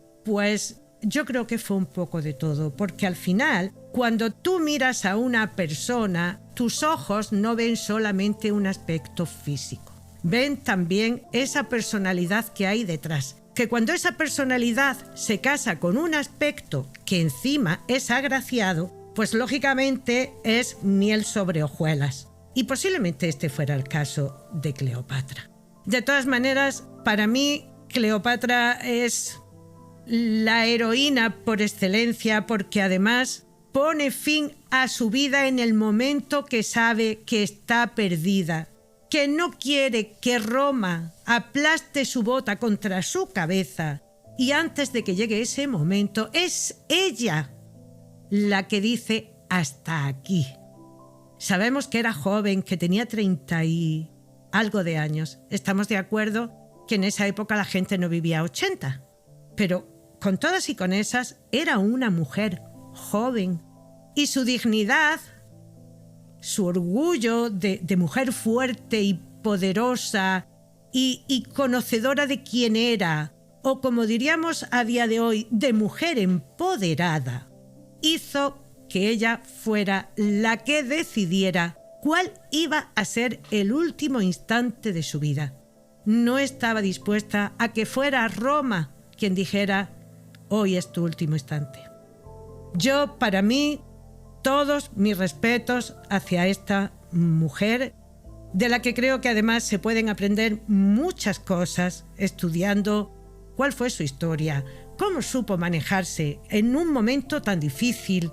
Yo creo que fue un poco de todo, porque al final, cuando tú miras a una persona, tus ojos no ven solamente un aspecto físico, ven también esa personalidad que hay detrás, que cuando esa personalidad se casa con un aspecto que encima es agraciado, lógicamente es miel sobre hojuelas. Y posiblemente este fuera el caso de Cleopatra. De todas maneras, para mí, Cleopatra es la heroína por excelencia, porque además pone fin a su vida en el momento que sabe que está perdida, que no quiere que Roma aplaste su bota contra su cabeza, y antes de que llegue ese momento es ella la que dice hasta aquí. Sabemos que era joven, que tenía 30 y algo de años. Estamos de acuerdo que en esa época la gente no vivía 80, pero con todas y con esas era una mujer joven, y su dignidad, su orgullo de mujer fuerte y poderosa y conocedora de quién era o como diríamos a día de hoy, de mujer empoderada, hizo que ella fuera la que decidiera cuál iba a ser el último instante de su vida. No estaba dispuesta a que fuera Roma quien dijera: hoy es tu último instante. Yo, para mí, todos mis respetos hacia esta mujer, de la que creo que además se pueden aprender muchas cosas estudiando cuál fue su historia, cómo supo manejarse en un momento tan difícil,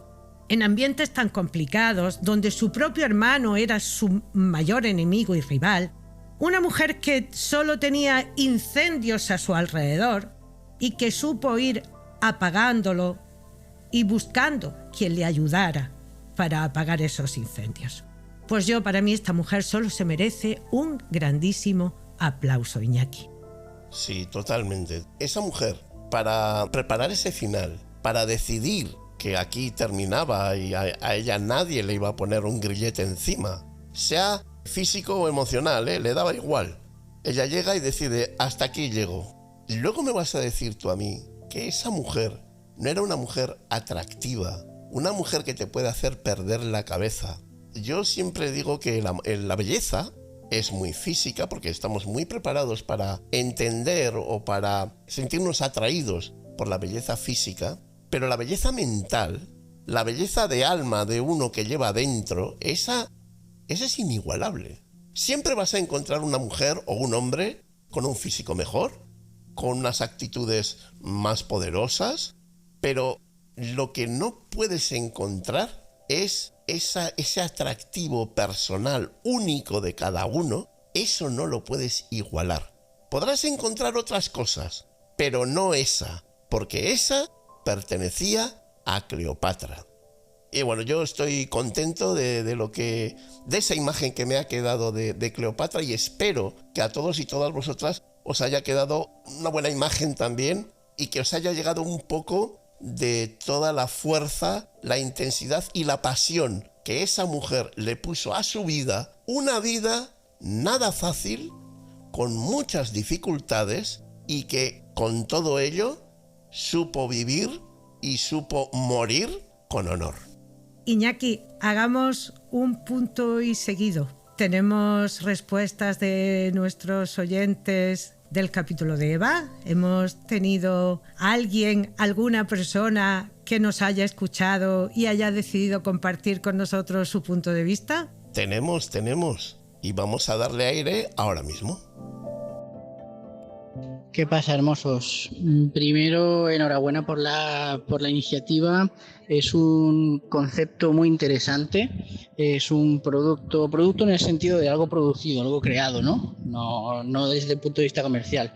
en ambientes tan complicados, donde su propio hermano era su mayor enemigo y rival, una mujer que solo tenía incendios a su alrededor y que supo ir apagándolo y buscando quien le ayudara para apagar esos incendios. Pues para mí esta mujer solo se merece un grandísimo aplauso, Iñaki. Sí, totalmente. Esa mujer, para preparar ese final, para decidir que aquí terminaba y a ella nadie le iba a poner un grillete encima, sea físico o emocional, le daba igual. Ella llega y decide: hasta aquí llego. Y luego me vas a decir tú a mí que esa mujer no era una mujer atractiva, una mujer que te puede hacer perder la cabeza. Yo siempre digo que la belleza es muy física, porque estamos muy preparados para entender o para sentirnos atraídos por la belleza física, pero la belleza mental, la belleza de alma de uno que lleva dentro, esa es inigualable. Siempre vas a encontrar una mujer o un hombre con un físico mejor, con unas actitudes más poderosas, pero lo que no puedes encontrar es ese atractivo personal único de cada uno. Eso no lo puedes igualar. Podrás encontrar otras cosas, pero no esa, porque esa pertenecía a Cleopatra. Y bueno, yo estoy contento de esa imagen que me ha quedado de Cleopatra, y espero que a todos y todas vosotras os haya quedado una buena imagen también, y que os haya llegado un poco de toda la fuerza, la intensidad y la pasión que esa mujer le puso a su vida, una vida nada fácil, con muchas dificultades, y que con todo ello supo vivir y supo morir con honor. Iñaki, hagamos un punto y seguido. Tenemos respuestas de nuestros oyentes del capítulo de Eva. ¿Hemos tenido alguna persona que nos haya escuchado y haya decidido compartir con nosotros su punto de vista? Tenemos. Y vamos a darle aire ahora mismo. ¿Qué pasa, hermosos? Primero, enhorabuena por la iniciativa. Es un concepto muy interesante. Es un producto en el sentido de algo producido, algo creado, ¿no? No desde el punto de vista comercial.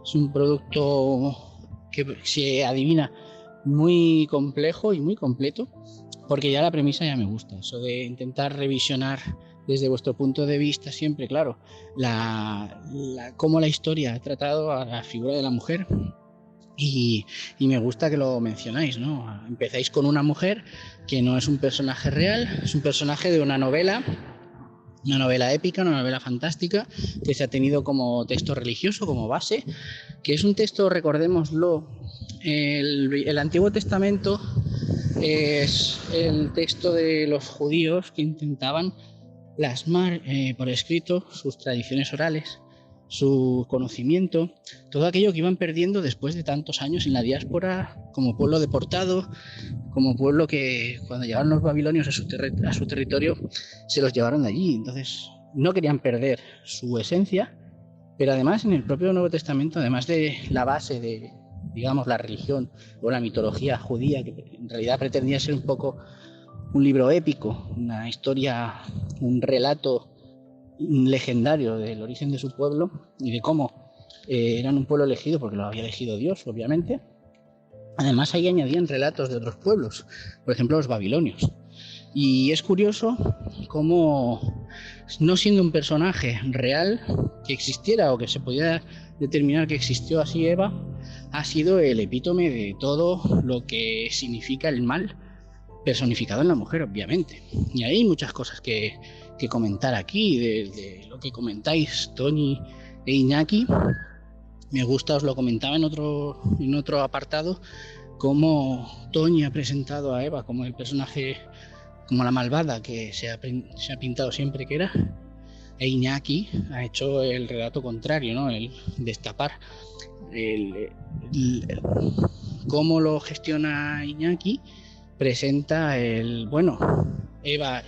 Es un producto que se adivina muy complejo y muy completo, porque ya la premisa ya me gusta. Eso de intentar revisionar desde vuestro punto de vista siempre, claro, cómo la historia ha tratado a la figura de la mujer, y me gusta que lo mencionáis, ¿no? Empezáis con una mujer que no es un personaje real, es un personaje de una novela épica, una novela fantástica, que se ha tenido como texto religioso, como base, que es un texto, recordémoslo, el Antiguo Testamento es el texto de los judíos que intentaban plasmar por escrito sus tradiciones orales, su conocimiento, todo aquello que iban perdiendo después de tantos años en la diáspora, como pueblo deportado, como pueblo que cuando llegaron los babilonios a su territorio se los llevaron de allí. Entonces no querían perder su esencia, pero además en el propio Nuevo Testamento, además de la base de, digamos, la religión o la mitología judía, que en realidad pretendía ser un poco un libro épico, una historia, un relato legendario del origen de su pueblo y de cómo eran un pueblo elegido porque lo había elegido Dios, obviamente. Además, ahí añadían relatos de otros pueblos, por ejemplo los babilonios. Y es curioso cómo, no siendo un personaje real que existiera o que se pudiera determinar que existió así Eva, ha sido el epítome de todo lo que significa el mal personificado en la mujer, obviamente. Y hay muchas cosas que comentar aquí, de lo que comentáis Tony e Iñaki, Me gusta, os lo comentaba en otro apartado, cómo Tony ha presentado a Eva como el personaje, como la malvada que se ha pintado siempre que era, e Iñaki ha hecho el relato contrario, ¿no? El destapar cómo lo gestiona Iñaki. Presenta Eva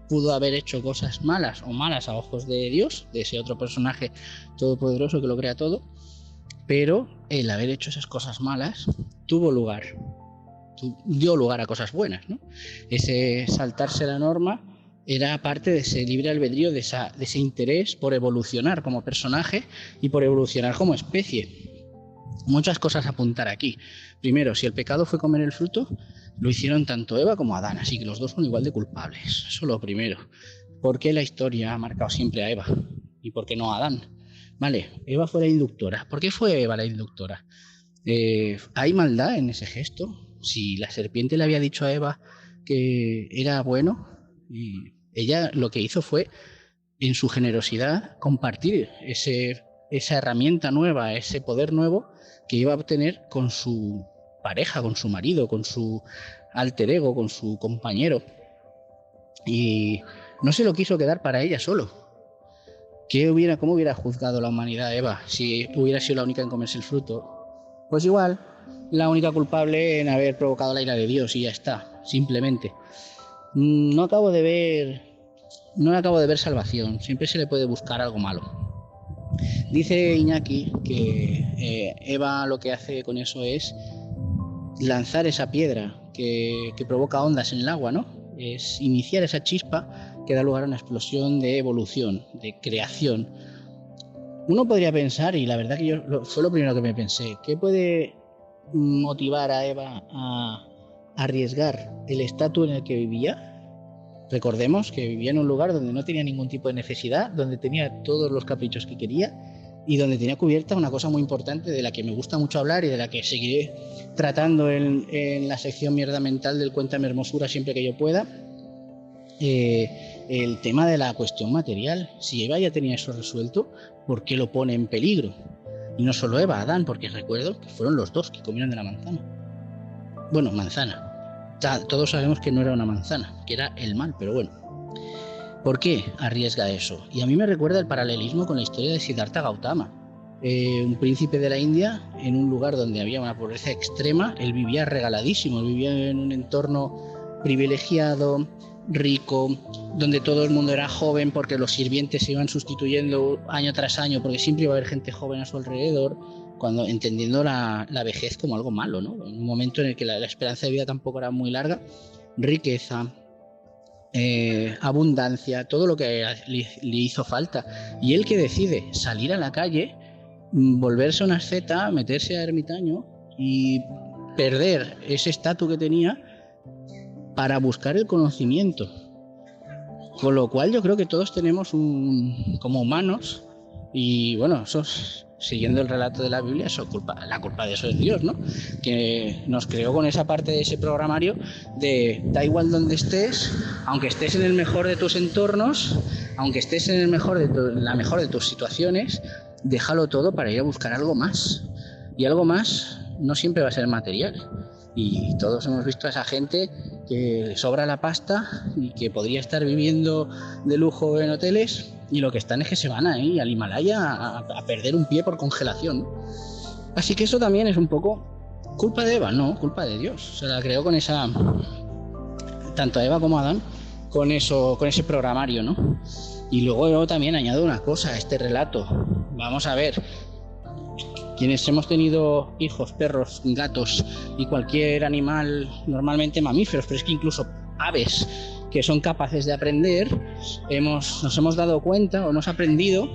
pudo haber hecho cosas malas o malas a ojos de Dios, de ese otro personaje todopoderoso que lo crea todo, pero el haber hecho esas cosas malas dio lugar a cosas buenas, ¿no? Ese saltarse la norma era parte de ese libre albedrío, de ese interés por evolucionar como personaje y por evolucionar como especie. Muchas cosas a apuntar aquí. Primero, si el pecado fue comer el fruto, lo hicieron tanto Eva como Adán, así que los dos son igual de culpables. Eso es lo primero. ¿Por qué la historia ha marcado siempre a Eva? ¿Y por qué no a Adán? Vale, Eva fue la inductora. ¿Por qué fue Eva la inductora? ¿Hay maldad en ese gesto? Si la serpiente le había dicho a Eva que era bueno, y ella lo que hizo fue, en su generosidad, compartir esa herramienta nueva, ese poder nuevo que iba a obtener con su pareja, con su marido, con su alter ego, con su compañero. Y no se lo quiso quedar para ella solo. ¿Cómo hubiera juzgado la humanidad Eva si hubiera sido la única en comerse el fruto? Pues igual, la única culpable en haber provocado la ira de Dios y ya está, simplemente. No acabo de ver salvación, siempre se le puede buscar algo malo. Dice Iñaki que Eva lo que hace con eso es lanzar esa piedra que provoca ondas en el agua, ¿no? Es iniciar esa chispa que da lugar a una explosión de evolución, de creación. Uno podría pensar, y la verdad que fue lo primero que me pensé, ¿qué puede motivar a Eva a arriesgar el estatus en el que vivía? Recordemos que vivía en un lugar donde no tenía ningún tipo de necesidad, donde tenía todos los caprichos que quería y donde tenía cubierta una cosa muy importante de la que me gusta mucho hablar y de la que seguiré tratando en la sección Mierda Mental del Cuéntame Hermosura siempre que yo pueda. El tema de la cuestión material. Si Eva ya tenía eso resuelto, ¿por qué lo pone en peligro? Y no solo Eva, Adán, porque recuerdo que fueron los dos que comieron de la manzana. Bueno, manzana. Todos sabemos que no era una manzana, que era el mal, pero bueno. ¿Por qué arriesga eso? Y a mí me recuerda el paralelismo con la historia de Siddhartha Gautama, un príncipe de la India en un lugar donde había una pobreza extrema. Él vivía regaladísimo, él vivía en un entorno privilegiado, rico, donde todo el mundo era joven porque los sirvientes se iban sustituyendo año tras año porque siempre iba a haber gente joven a su alrededor, entendiendo la vejez como algo malo, ¿no? En un momento en el que la esperanza de vida tampoco era muy larga. Riqueza, abundancia, todo lo que le hizo falta. Y él que decide salir a la calle, volverse una asceta, meterse a ermitaño y perder ese estatus que tenía para buscar el conocimiento. Con lo cual yo creo que todos tenemos como humanos, y bueno, siguiendo el relato de la Biblia, la culpa de eso es Dios, ¿no? Que nos creó con esa parte de ese programario de da igual donde estés, aunque estés en el mejor de tus entornos, aunque estés en la mejor de tus situaciones, déjalo todo para ir a buscar algo más. Y algo más no siempre va a ser material. Y todos hemos visto a esa gente que le sobra la pasta y que podría estar viviendo de lujo en hoteles, y lo que están es que se van ahí al Himalaya a perder un pie por congelación, ¿no? Así que eso también es un poco culpa de Eva, no, culpa de Dios. Se la creó tanto Eva como Adán, con ese programario, ¿no? Y luego yo también añado una cosa a este relato. Vamos a ver, quienes hemos tenido hijos, perros, gatos y cualquier animal, normalmente mamíferos, pero es que incluso aves que son capaces de aprender, nos hemos dado cuenta o hemos aprendido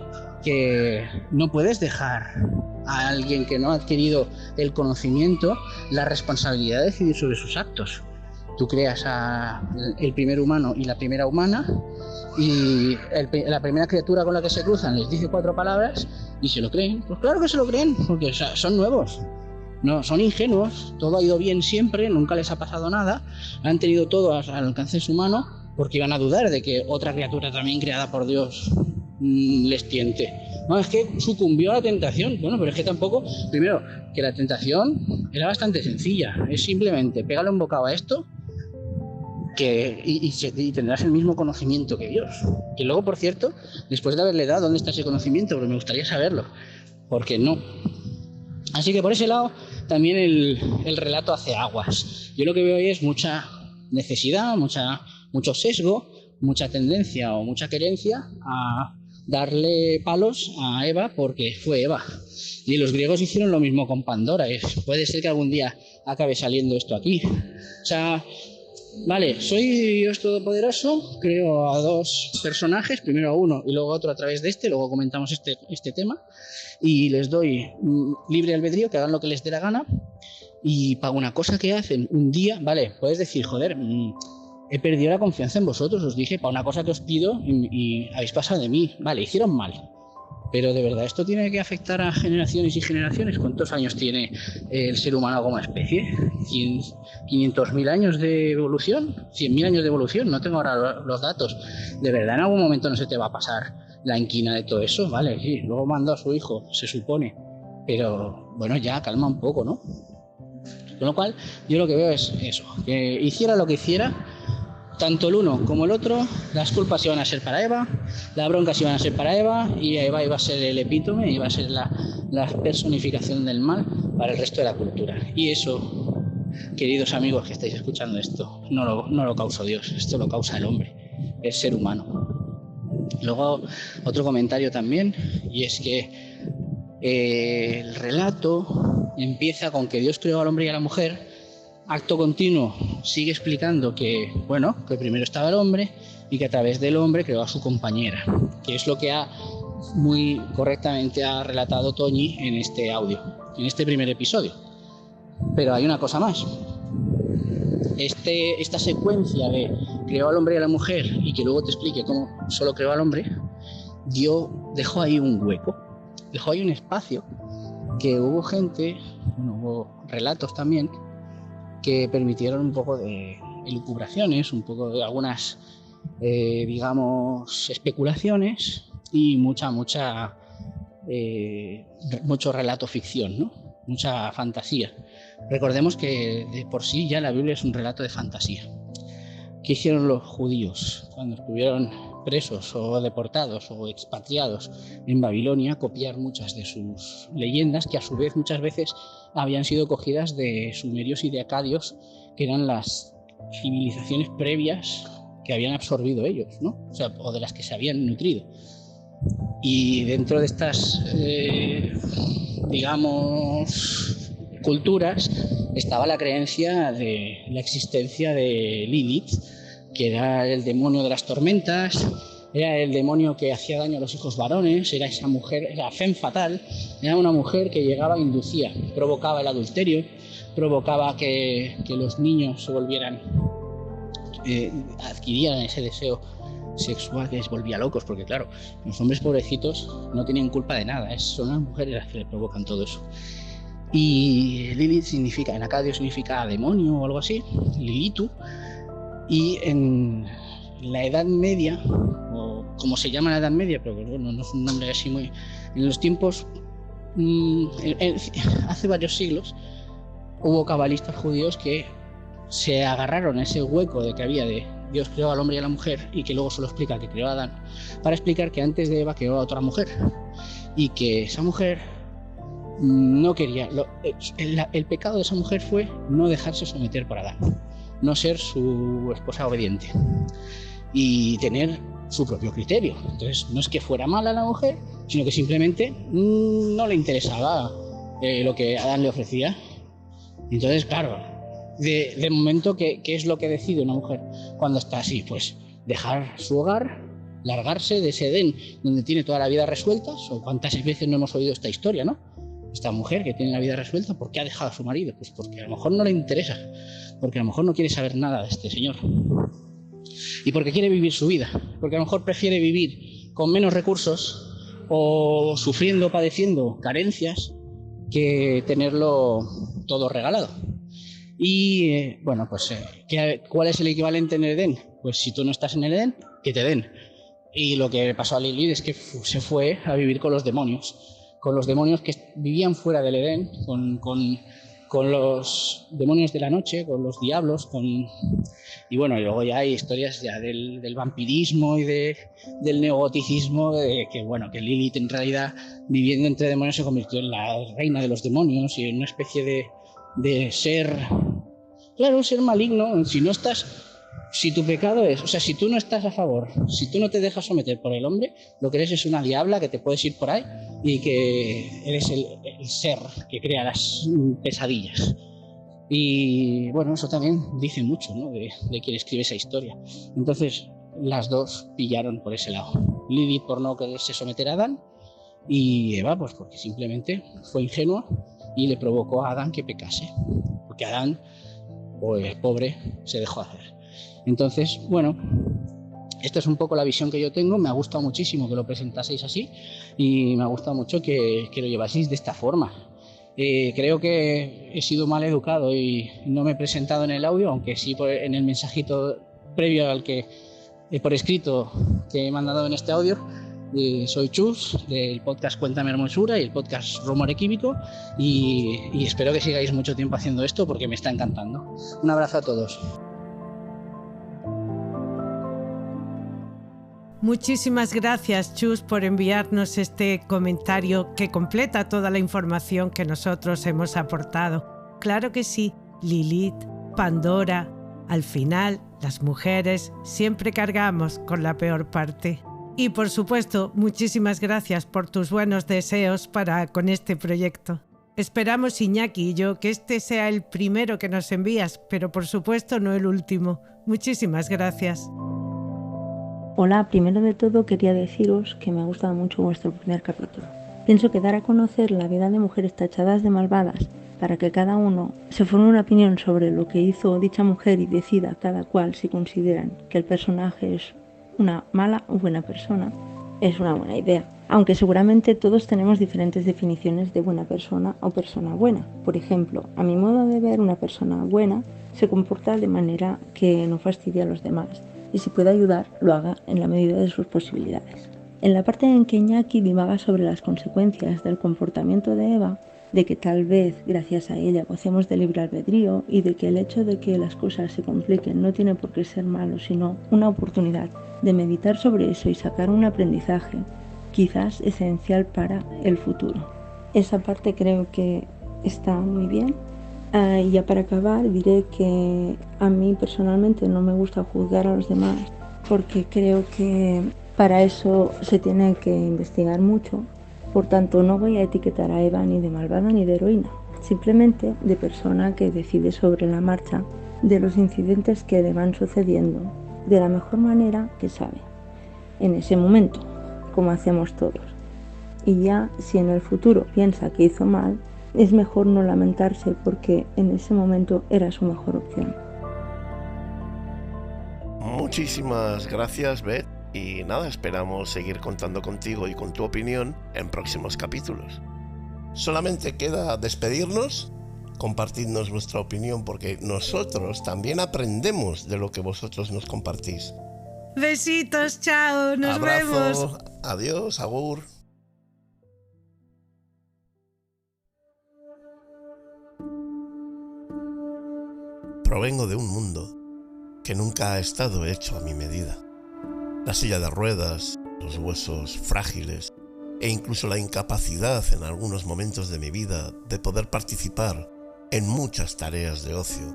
que no puedes dejar a alguien que no ha adquirido el conocimiento la responsabilidad de decidir sobre sus actos. Tú creas el primer humano y la primera humana, y la primera criatura con la que se cruzan les dice 4 palabras y se lo creen. Pues claro que se lo creen, porque son nuevos, no son ingenuos, todo ha ido bien siempre, nunca les ha pasado nada, han tenido todo al alcance de su mano, porque iban a dudar de que otra criatura también creada por Dios les tiente. No, es que sucumbió a la tentación. Bueno, pero es que tampoco, primero, que la tentación era bastante sencilla. Es simplemente pégale un bocado a esto y tendrás el mismo conocimiento que Dios. Que luego, por cierto, después de haberle dado, ¿dónde está ese conocimiento? Porque me gustaría saberlo. Porque no. Así que por ese lado, también el relato hace aguas. Yo lo que veo ahí es mucha necesidad, mucho sesgo, mucha tendencia o mucha querencia a darle palos a Eva porque fue Eva. Y los griegos hicieron lo mismo con Pandora. Puede ser que algún día acabe saliendo esto aquí. O sea, vale, soy Dios Todopoderoso, creo a dos personajes, primero a uno y luego a otro a través de luego comentamos este tema, y les doy libre albedrío, que hagan lo que les dé la gana, y para una cosa que hacen un día, vale, puedes decir, joder, he perdido la confianza en vosotros, os dije, para una cosa que os pido y habéis pasado de mí, vale, hicieron mal. Pero de verdad, ¿esto tiene que afectar a generaciones y generaciones? ¿Cuántos años tiene el ser humano como especie? ¿500.000 años de evolución? ¿100.000 años de evolución? No tengo ahora los datos. ¿De verdad en algún momento no se te va a pasar la inquina de todo eso? Vale, sí, luego mandó a su hijo, se supone. Pero bueno, ya calma un poco, ¿no? Con lo cual, yo lo que veo es eso, que hiciera lo que hiciera, tanto el uno como el otro, las culpas iban a ser para Eva, las broncas iban a ser para Eva, y Eva iba a ser el epítome, iba a ser la personificación del mal para el resto de la cultura. Y eso, queridos amigos que estáis escuchando esto, no lo causó Dios, esto lo causa el hombre, el ser humano. Luego, otro comentario también, y es que el relato empieza con que Dios creó al hombre y a la mujer. Acto continuo sigue explicando que primero estaba el hombre y que a través del hombre creó a su compañera, que es lo que muy correctamente ha relatado Toñi en este audio, en este primer episodio. Pero hay una cosa más. Esta secuencia de creó al hombre y a la mujer y que luego te explique cómo solo creó al hombre, dejó ahí un hueco, dejó ahí un espacio que hubo gente, hubo relatos también, que permitieron un poco de elucubraciones, un poco de algunas, especulaciones y mucho relato ficción, ¿no? Mucha fantasía. Recordemos que de por sí ya la Biblia es un relato de fantasía. ¿Qué hicieron los judíos cuando estuvieron presos o deportados o expatriados en Babilonia? Copiar muchas de sus leyendas, que a su vez muchas veces habían sido cogidas de sumerios y de acadios, que eran las civilizaciones previas que habían absorbido ellos, ¿no? O de las que se habían nutrido. Y dentro de estas, culturas, estaba la creencia de la existencia de Lilith, que era el demonio de las tormentas, era el demonio que hacía daño a los hijos varones, era esa mujer, era femme fatal, era una mujer que llegaba e inducía, provocaba el adulterio, provocaba que los niños se volvieran, adquirieran ese deseo sexual que les volvía locos, porque claro, los hombres pobrecitos no tenían culpa de nada, son las mujeres las que le provocan todo eso. Y Lilith significa, en acadio significa demonio o algo así, Lilitu, y en la Edad Media, o como se llama la Edad Media, pero bueno, no es un nombre así muy... En los tiempos, hace varios siglos, hubo cabalistas judíos que se agarraron a ese hueco de que había de Dios creó al hombre y a la mujer, y que luego solo explica que creó a Adán, para explicar que antes de Eva creó a otra mujer, y que esa mujer no quería... El pecado de esa mujer fue no dejarse someter por Adán, no ser su esposa obediente y tener su propio criterio. Entonces no es que fuera mala la mujer, sino que simplemente no le interesaba lo que Adán le ofrecía. Entonces, claro, de momento, ¿qué es lo que decide una mujer cuando está así? Pues dejar su hogar, largarse de ese Edén donde tiene toda la vida resuelta. O cuántas veces no hemos oído esta historia, ¿no? Esta mujer que tiene la vida resuelta, ¿por qué ha dejado a su marido? Pues porque a lo mejor no le interesa, porque a lo mejor no quiere saber nada de este señor, y porque quiere vivir su vida, porque a lo mejor prefiere vivir con menos recursos o sufriendo, padeciendo carencias, que tenerlo todo regalado. Y ¿cuál es el equivalente en el Edén? Pues si tú no estás en el Edén, que te den. Y lo que pasó a Lilith es que se fue a vivir con los demonios que vivían fuera del Edén, con los demonios de la noche, con los diablos, y bueno, y luego ya hay historias ya del vampirismo y del neogoticismo, de que Lilith en realidad, viviendo entre demonios, se convirtió en la reina de los demonios y en una especie de ser maligno. Si tu pecado es, o sea, si tú no estás a favor, si tú no te dejas someter por el hombre, lo que eres es una diabla que te puedes ir por ahí y que eres el ser que crea las pesadillas. Y bueno, eso también dice mucho, ¿no?, de quien escribe esa historia. Entonces, las dos pillaron por ese lado. Lilith por no quererse someter a Adán, y Eva pues porque simplemente fue ingenua y le provocó a Adán que pecase, porque Adán, pues pobre, se dejó hacer. Entonces, bueno, esta es un poco la visión que yo tengo. Me ha gustado muchísimo que lo presentaseis así y me ha gustado mucho que lo llevaseis de esta forma. Creo que he sido mal educado y no me he presentado en el audio, aunque sí en el mensajito previo al que por escrito que he mandado en este audio. Soy Chus, del podcast Cuéntame Hermosura y el podcast Rumor Equímico, y espero que sigáis mucho tiempo haciendo esto porque me está encantando. Un abrazo a todos. Muchísimas gracias, Chus, por enviarnos este comentario que completa toda la información que nosotros hemos aportado. Claro que sí, Lilith, Pandora, al final, las mujeres siempre cargamos con la peor parte. Y por supuesto, muchísimas gracias por tus buenos deseos con este proyecto. Esperamos, Iñaki y yo, que este sea el primero que nos envías, pero por supuesto no el último. Muchísimas gracias. Hola, primero de todo quería deciros que me ha gustado mucho vuestro primer capítulo. Pienso que dar a conocer la vida de mujeres tachadas de malvadas para que cada uno se forme una opinión sobre lo que hizo dicha mujer y decida cada cual si consideran que el personaje es una mala o buena persona, es una buena idea. Aunque seguramente todos tenemos diferentes definiciones de buena persona o persona buena. Por ejemplo, a mi modo de ver, una persona buena se comporta de manera que no fastidia a los demás y si puede ayudar, lo haga en la medida de sus posibilidades. En la parte en que Iñaki divaga sobre las consecuencias del comportamiento de Eva, de que tal vez gracias a ella gocemos de libre albedrío y de que el hecho de que las cosas se compliquen no tiene por qué ser malo, sino una oportunidad de meditar sobre eso y sacar un aprendizaje, quizás esencial para el futuro. Esa parte creo que está muy bien. Y ya para acabar diré que a mí personalmente no me gusta juzgar a los demás porque creo que para eso se tiene que investigar mucho. Por tanto, no voy a etiquetar a Eva ni de malvada ni de heroína, simplemente de persona que decide sobre la marcha de los incidentes que le van sucediendo de la mejor manera que sabe, en ese momento, como hacemos todos. Y ya si en el futuro piensa que hizo mal, es mejor no lamentarse porque en ese momento era su mejor opción. Muchísimas gracias, Beth. Y nada, esperamos seguir contando contigo y con tu opinión en próximos capítulos. Solamente queda despedirnos. Compartidnos vuestra opinión porque nosotros también aprendemos de lo que vosotros nos compartís. Besitos, chao, nos Abrazo, vemos. Adiós, agur. Provengo de un mundo que nunca ha estado hecho a mi medida. La silla de ruedas, los huesos frágiles e incluso la incapacidad en algunos momentos de mi vida de poder participar en muchas tareas de ocio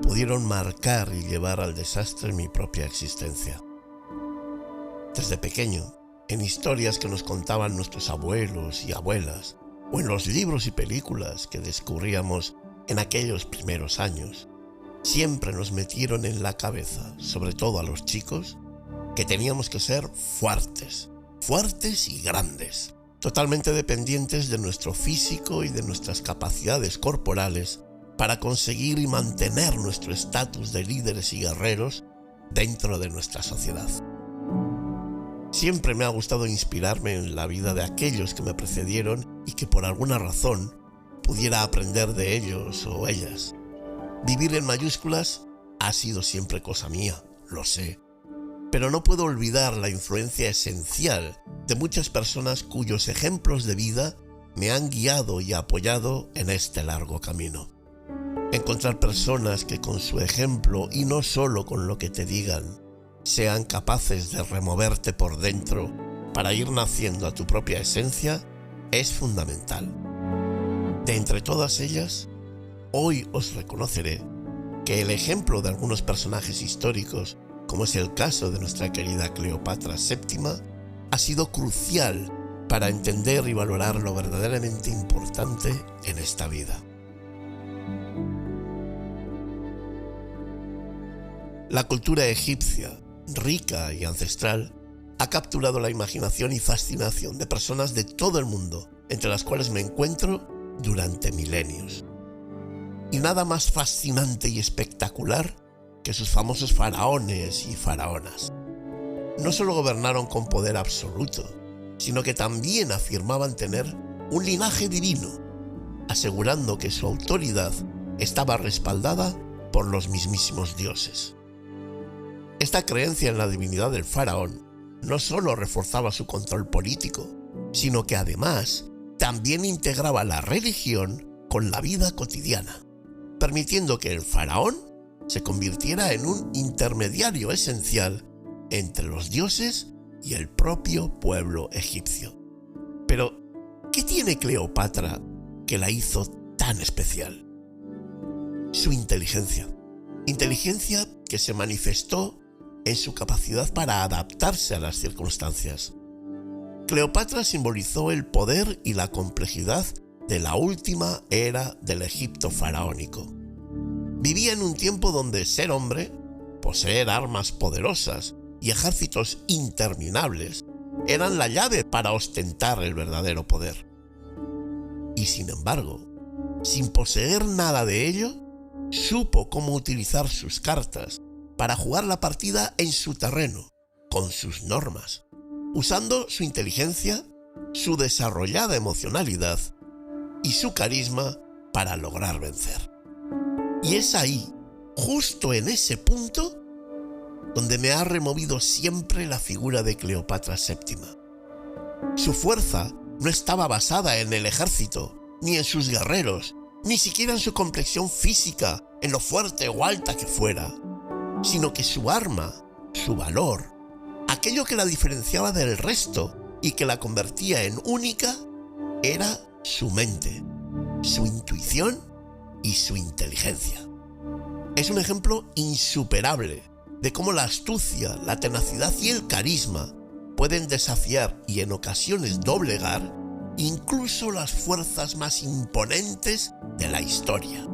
pudieron marcar y llevar al desastre mi propia existencia. Desde pequeño, en historias que nos contaban nuestros abuelos y abuelas o en los libros y películas que descubríamos en aquellos primeros años, siempre nos metieron en la cabeza, sobre todo a los chicos, que teníamos que ser fuertes y grandes, totalmente dependientes de nuestro físico y de nuestras capacidades corporales para conseguir y mantener nuestro estatus de líderes y guerreros dentro de nuestra sociedad. Siempre me ha gustado inspirarme en la vida de aquellos que me precedieron y que por alguna razón pudiera aprender de ellos o ellas. Vivir en mayúsculas ha sido siempre cosa mía, lo sé. Pero no puedo olvidar la influencia esencial de muchas personas cuyos ejemplos de vida me han guiado y apoyado en este largo camino. Encontrar personas que con su ejemplo, y no solo con lo que te digan, sean capaces de removerte por dentro para ir naciendo a tu propia esencia, es fundamental. De entre todas ellas, hoy os reconoceré que el ejemplo de algunos personajes históricos, como es el caso de nuestra querida Cleopatra VII, ha sido crucial para entender y valorar lo verdaderamente importante en esta vida. La cultura egipcia, rica y ancestral, ha capturado la imaginación y fascinación de personas de todo el mundo, entre las cuales me encuentro durante milenios. Y nada más fascinante y espectacular que sus famosos faraones y faraonas. No solo gobernaron con poder absoluto, sino que también afirmaban tener un linaje divino, asegurando que su autoridad estaba respaldada por los mismísimos dioses. Esta creencia en la divinidad del faraón no solo reforzaba su control político, sino que además también integraba la religión con la vida cotidiana, permitiendo que el faraón se convirtiera en un intermediario esencial entre los dioses y el propio pueblo egipcio. Pero, ¿qué tiene Cleopatra que la hizo tan especial? Su inteligencia. Inteligencia que se manifestó en su capacidad para adaptarse a las circunstancias. Cleopatra simbolizó el poder y la complejidad de la última era del Egipto faraónico. Vivía en un tiempo donde ser hombre, poseer armas poderosas y ejércitos interminables eran la llave para ostentar el verdadero poder. Y sin embargo, sin poseer nada de ello, supo cómo utilizar sus cartas para jugar la partida en su terreno, con sus normas, usando su inteligencia, su desarrollada emocionalidad y su carisma para lograr vencer. Y es ahí, justo en ese punto, donde me ha removido siempre la figura de Cleopatra VII. Su fuerza no estaba basada en el ejército, ni en sus guerreros, ni siquiera en su complexión física, en lo fuerte o alta que fuera, sino que su arma, su valor, aquello que la diferenciaba del resto y que la convertía en única, era su mente, su intuición y su inteligencia. Es un ejemplo insuperable de cómo la astucia, la tenacidad y el carisma pueden desafiar y en ocasiones doblegar incluso las fuerzas más imponentes de la historia.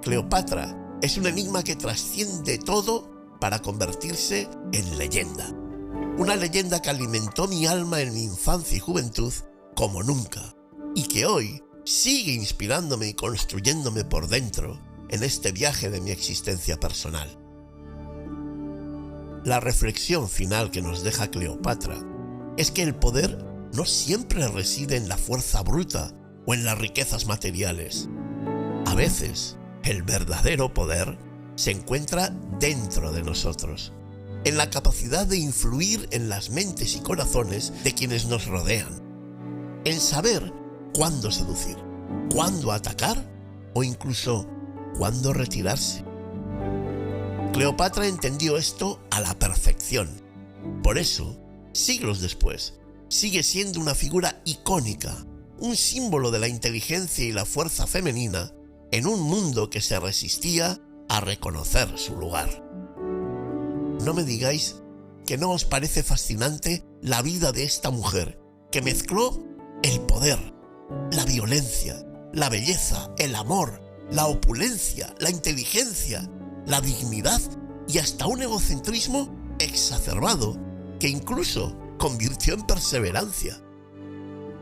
Cleopatra es un enigma que trasciende todo para convertirse en leyenda. Una leyenda que alimentó mi alma en mi infancia y juventud como nunca, y que hoy sigue inspirándome y construyéndome por dentro en este viaje de mi existencia personal. La reflexión final que nos deja Cleopatra es que el poder no siempre reside en la fuerza bruta o en las riquezas materiales. A veces, el verdadero poder se encuentra dentro de nosotros, en la capacidad de influir en las mentes y corazones de quienes nos rodean, en saber cuándo seducir, cuándo atacar o incluso cuándo retirarse. Cleopatra entendió esto a la perfección. Por eso, siglos después, sigue siendo una figura icónica, un símbolo de la inteligencia y la fuerza femenina en un mundo que se resistía a reconocer su lugar. No me digáis que no os parece fascinante la vida de esta mujer que mezcló el poder, la violencia, la belleza, el amor, la opulencia, la inteligencia, la dignidad y hasta un egocentrismo exacerbado que incluso convirtió en perseverancia.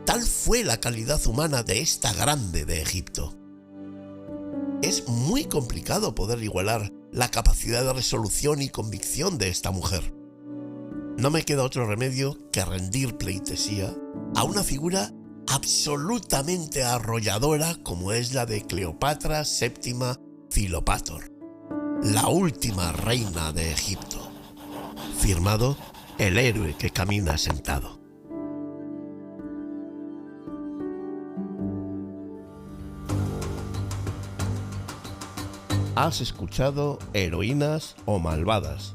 Tal fue la calidad humana de esta grande de Egipto. Es muy complicado poder igualar la capacidad de resolución y convicción de esta mujer. No me queda otro remedio que rendir pleitesía a una figura absolutamente arrolladora como es la de Cleopatra VII Philopator. la última reina de Egipto. Firmado El héroe que camina sentado. Has escuchado Heroínas o Malvadas,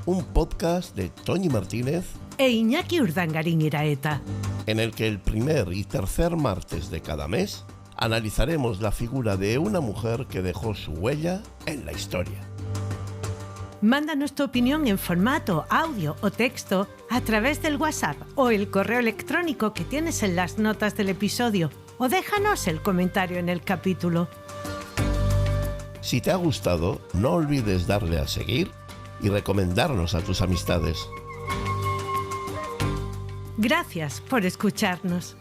un podcast de Toñi Martínez e Iñaki Urdangarín Iraeta, en el que el primer y tercer martes de cada mes analizaremos la figura de una mujer que dejó su huella en la historia. Mándanos tu opinión en formato audio o texto a través del WhatsApp o el correo electrónico que tienes en las notas del episodio, o déjanos el comentario en el capítulo. Si te ha gustado, no olvides darle a seguir y recomendarnos a tus amistades. Gracias por escucharnos.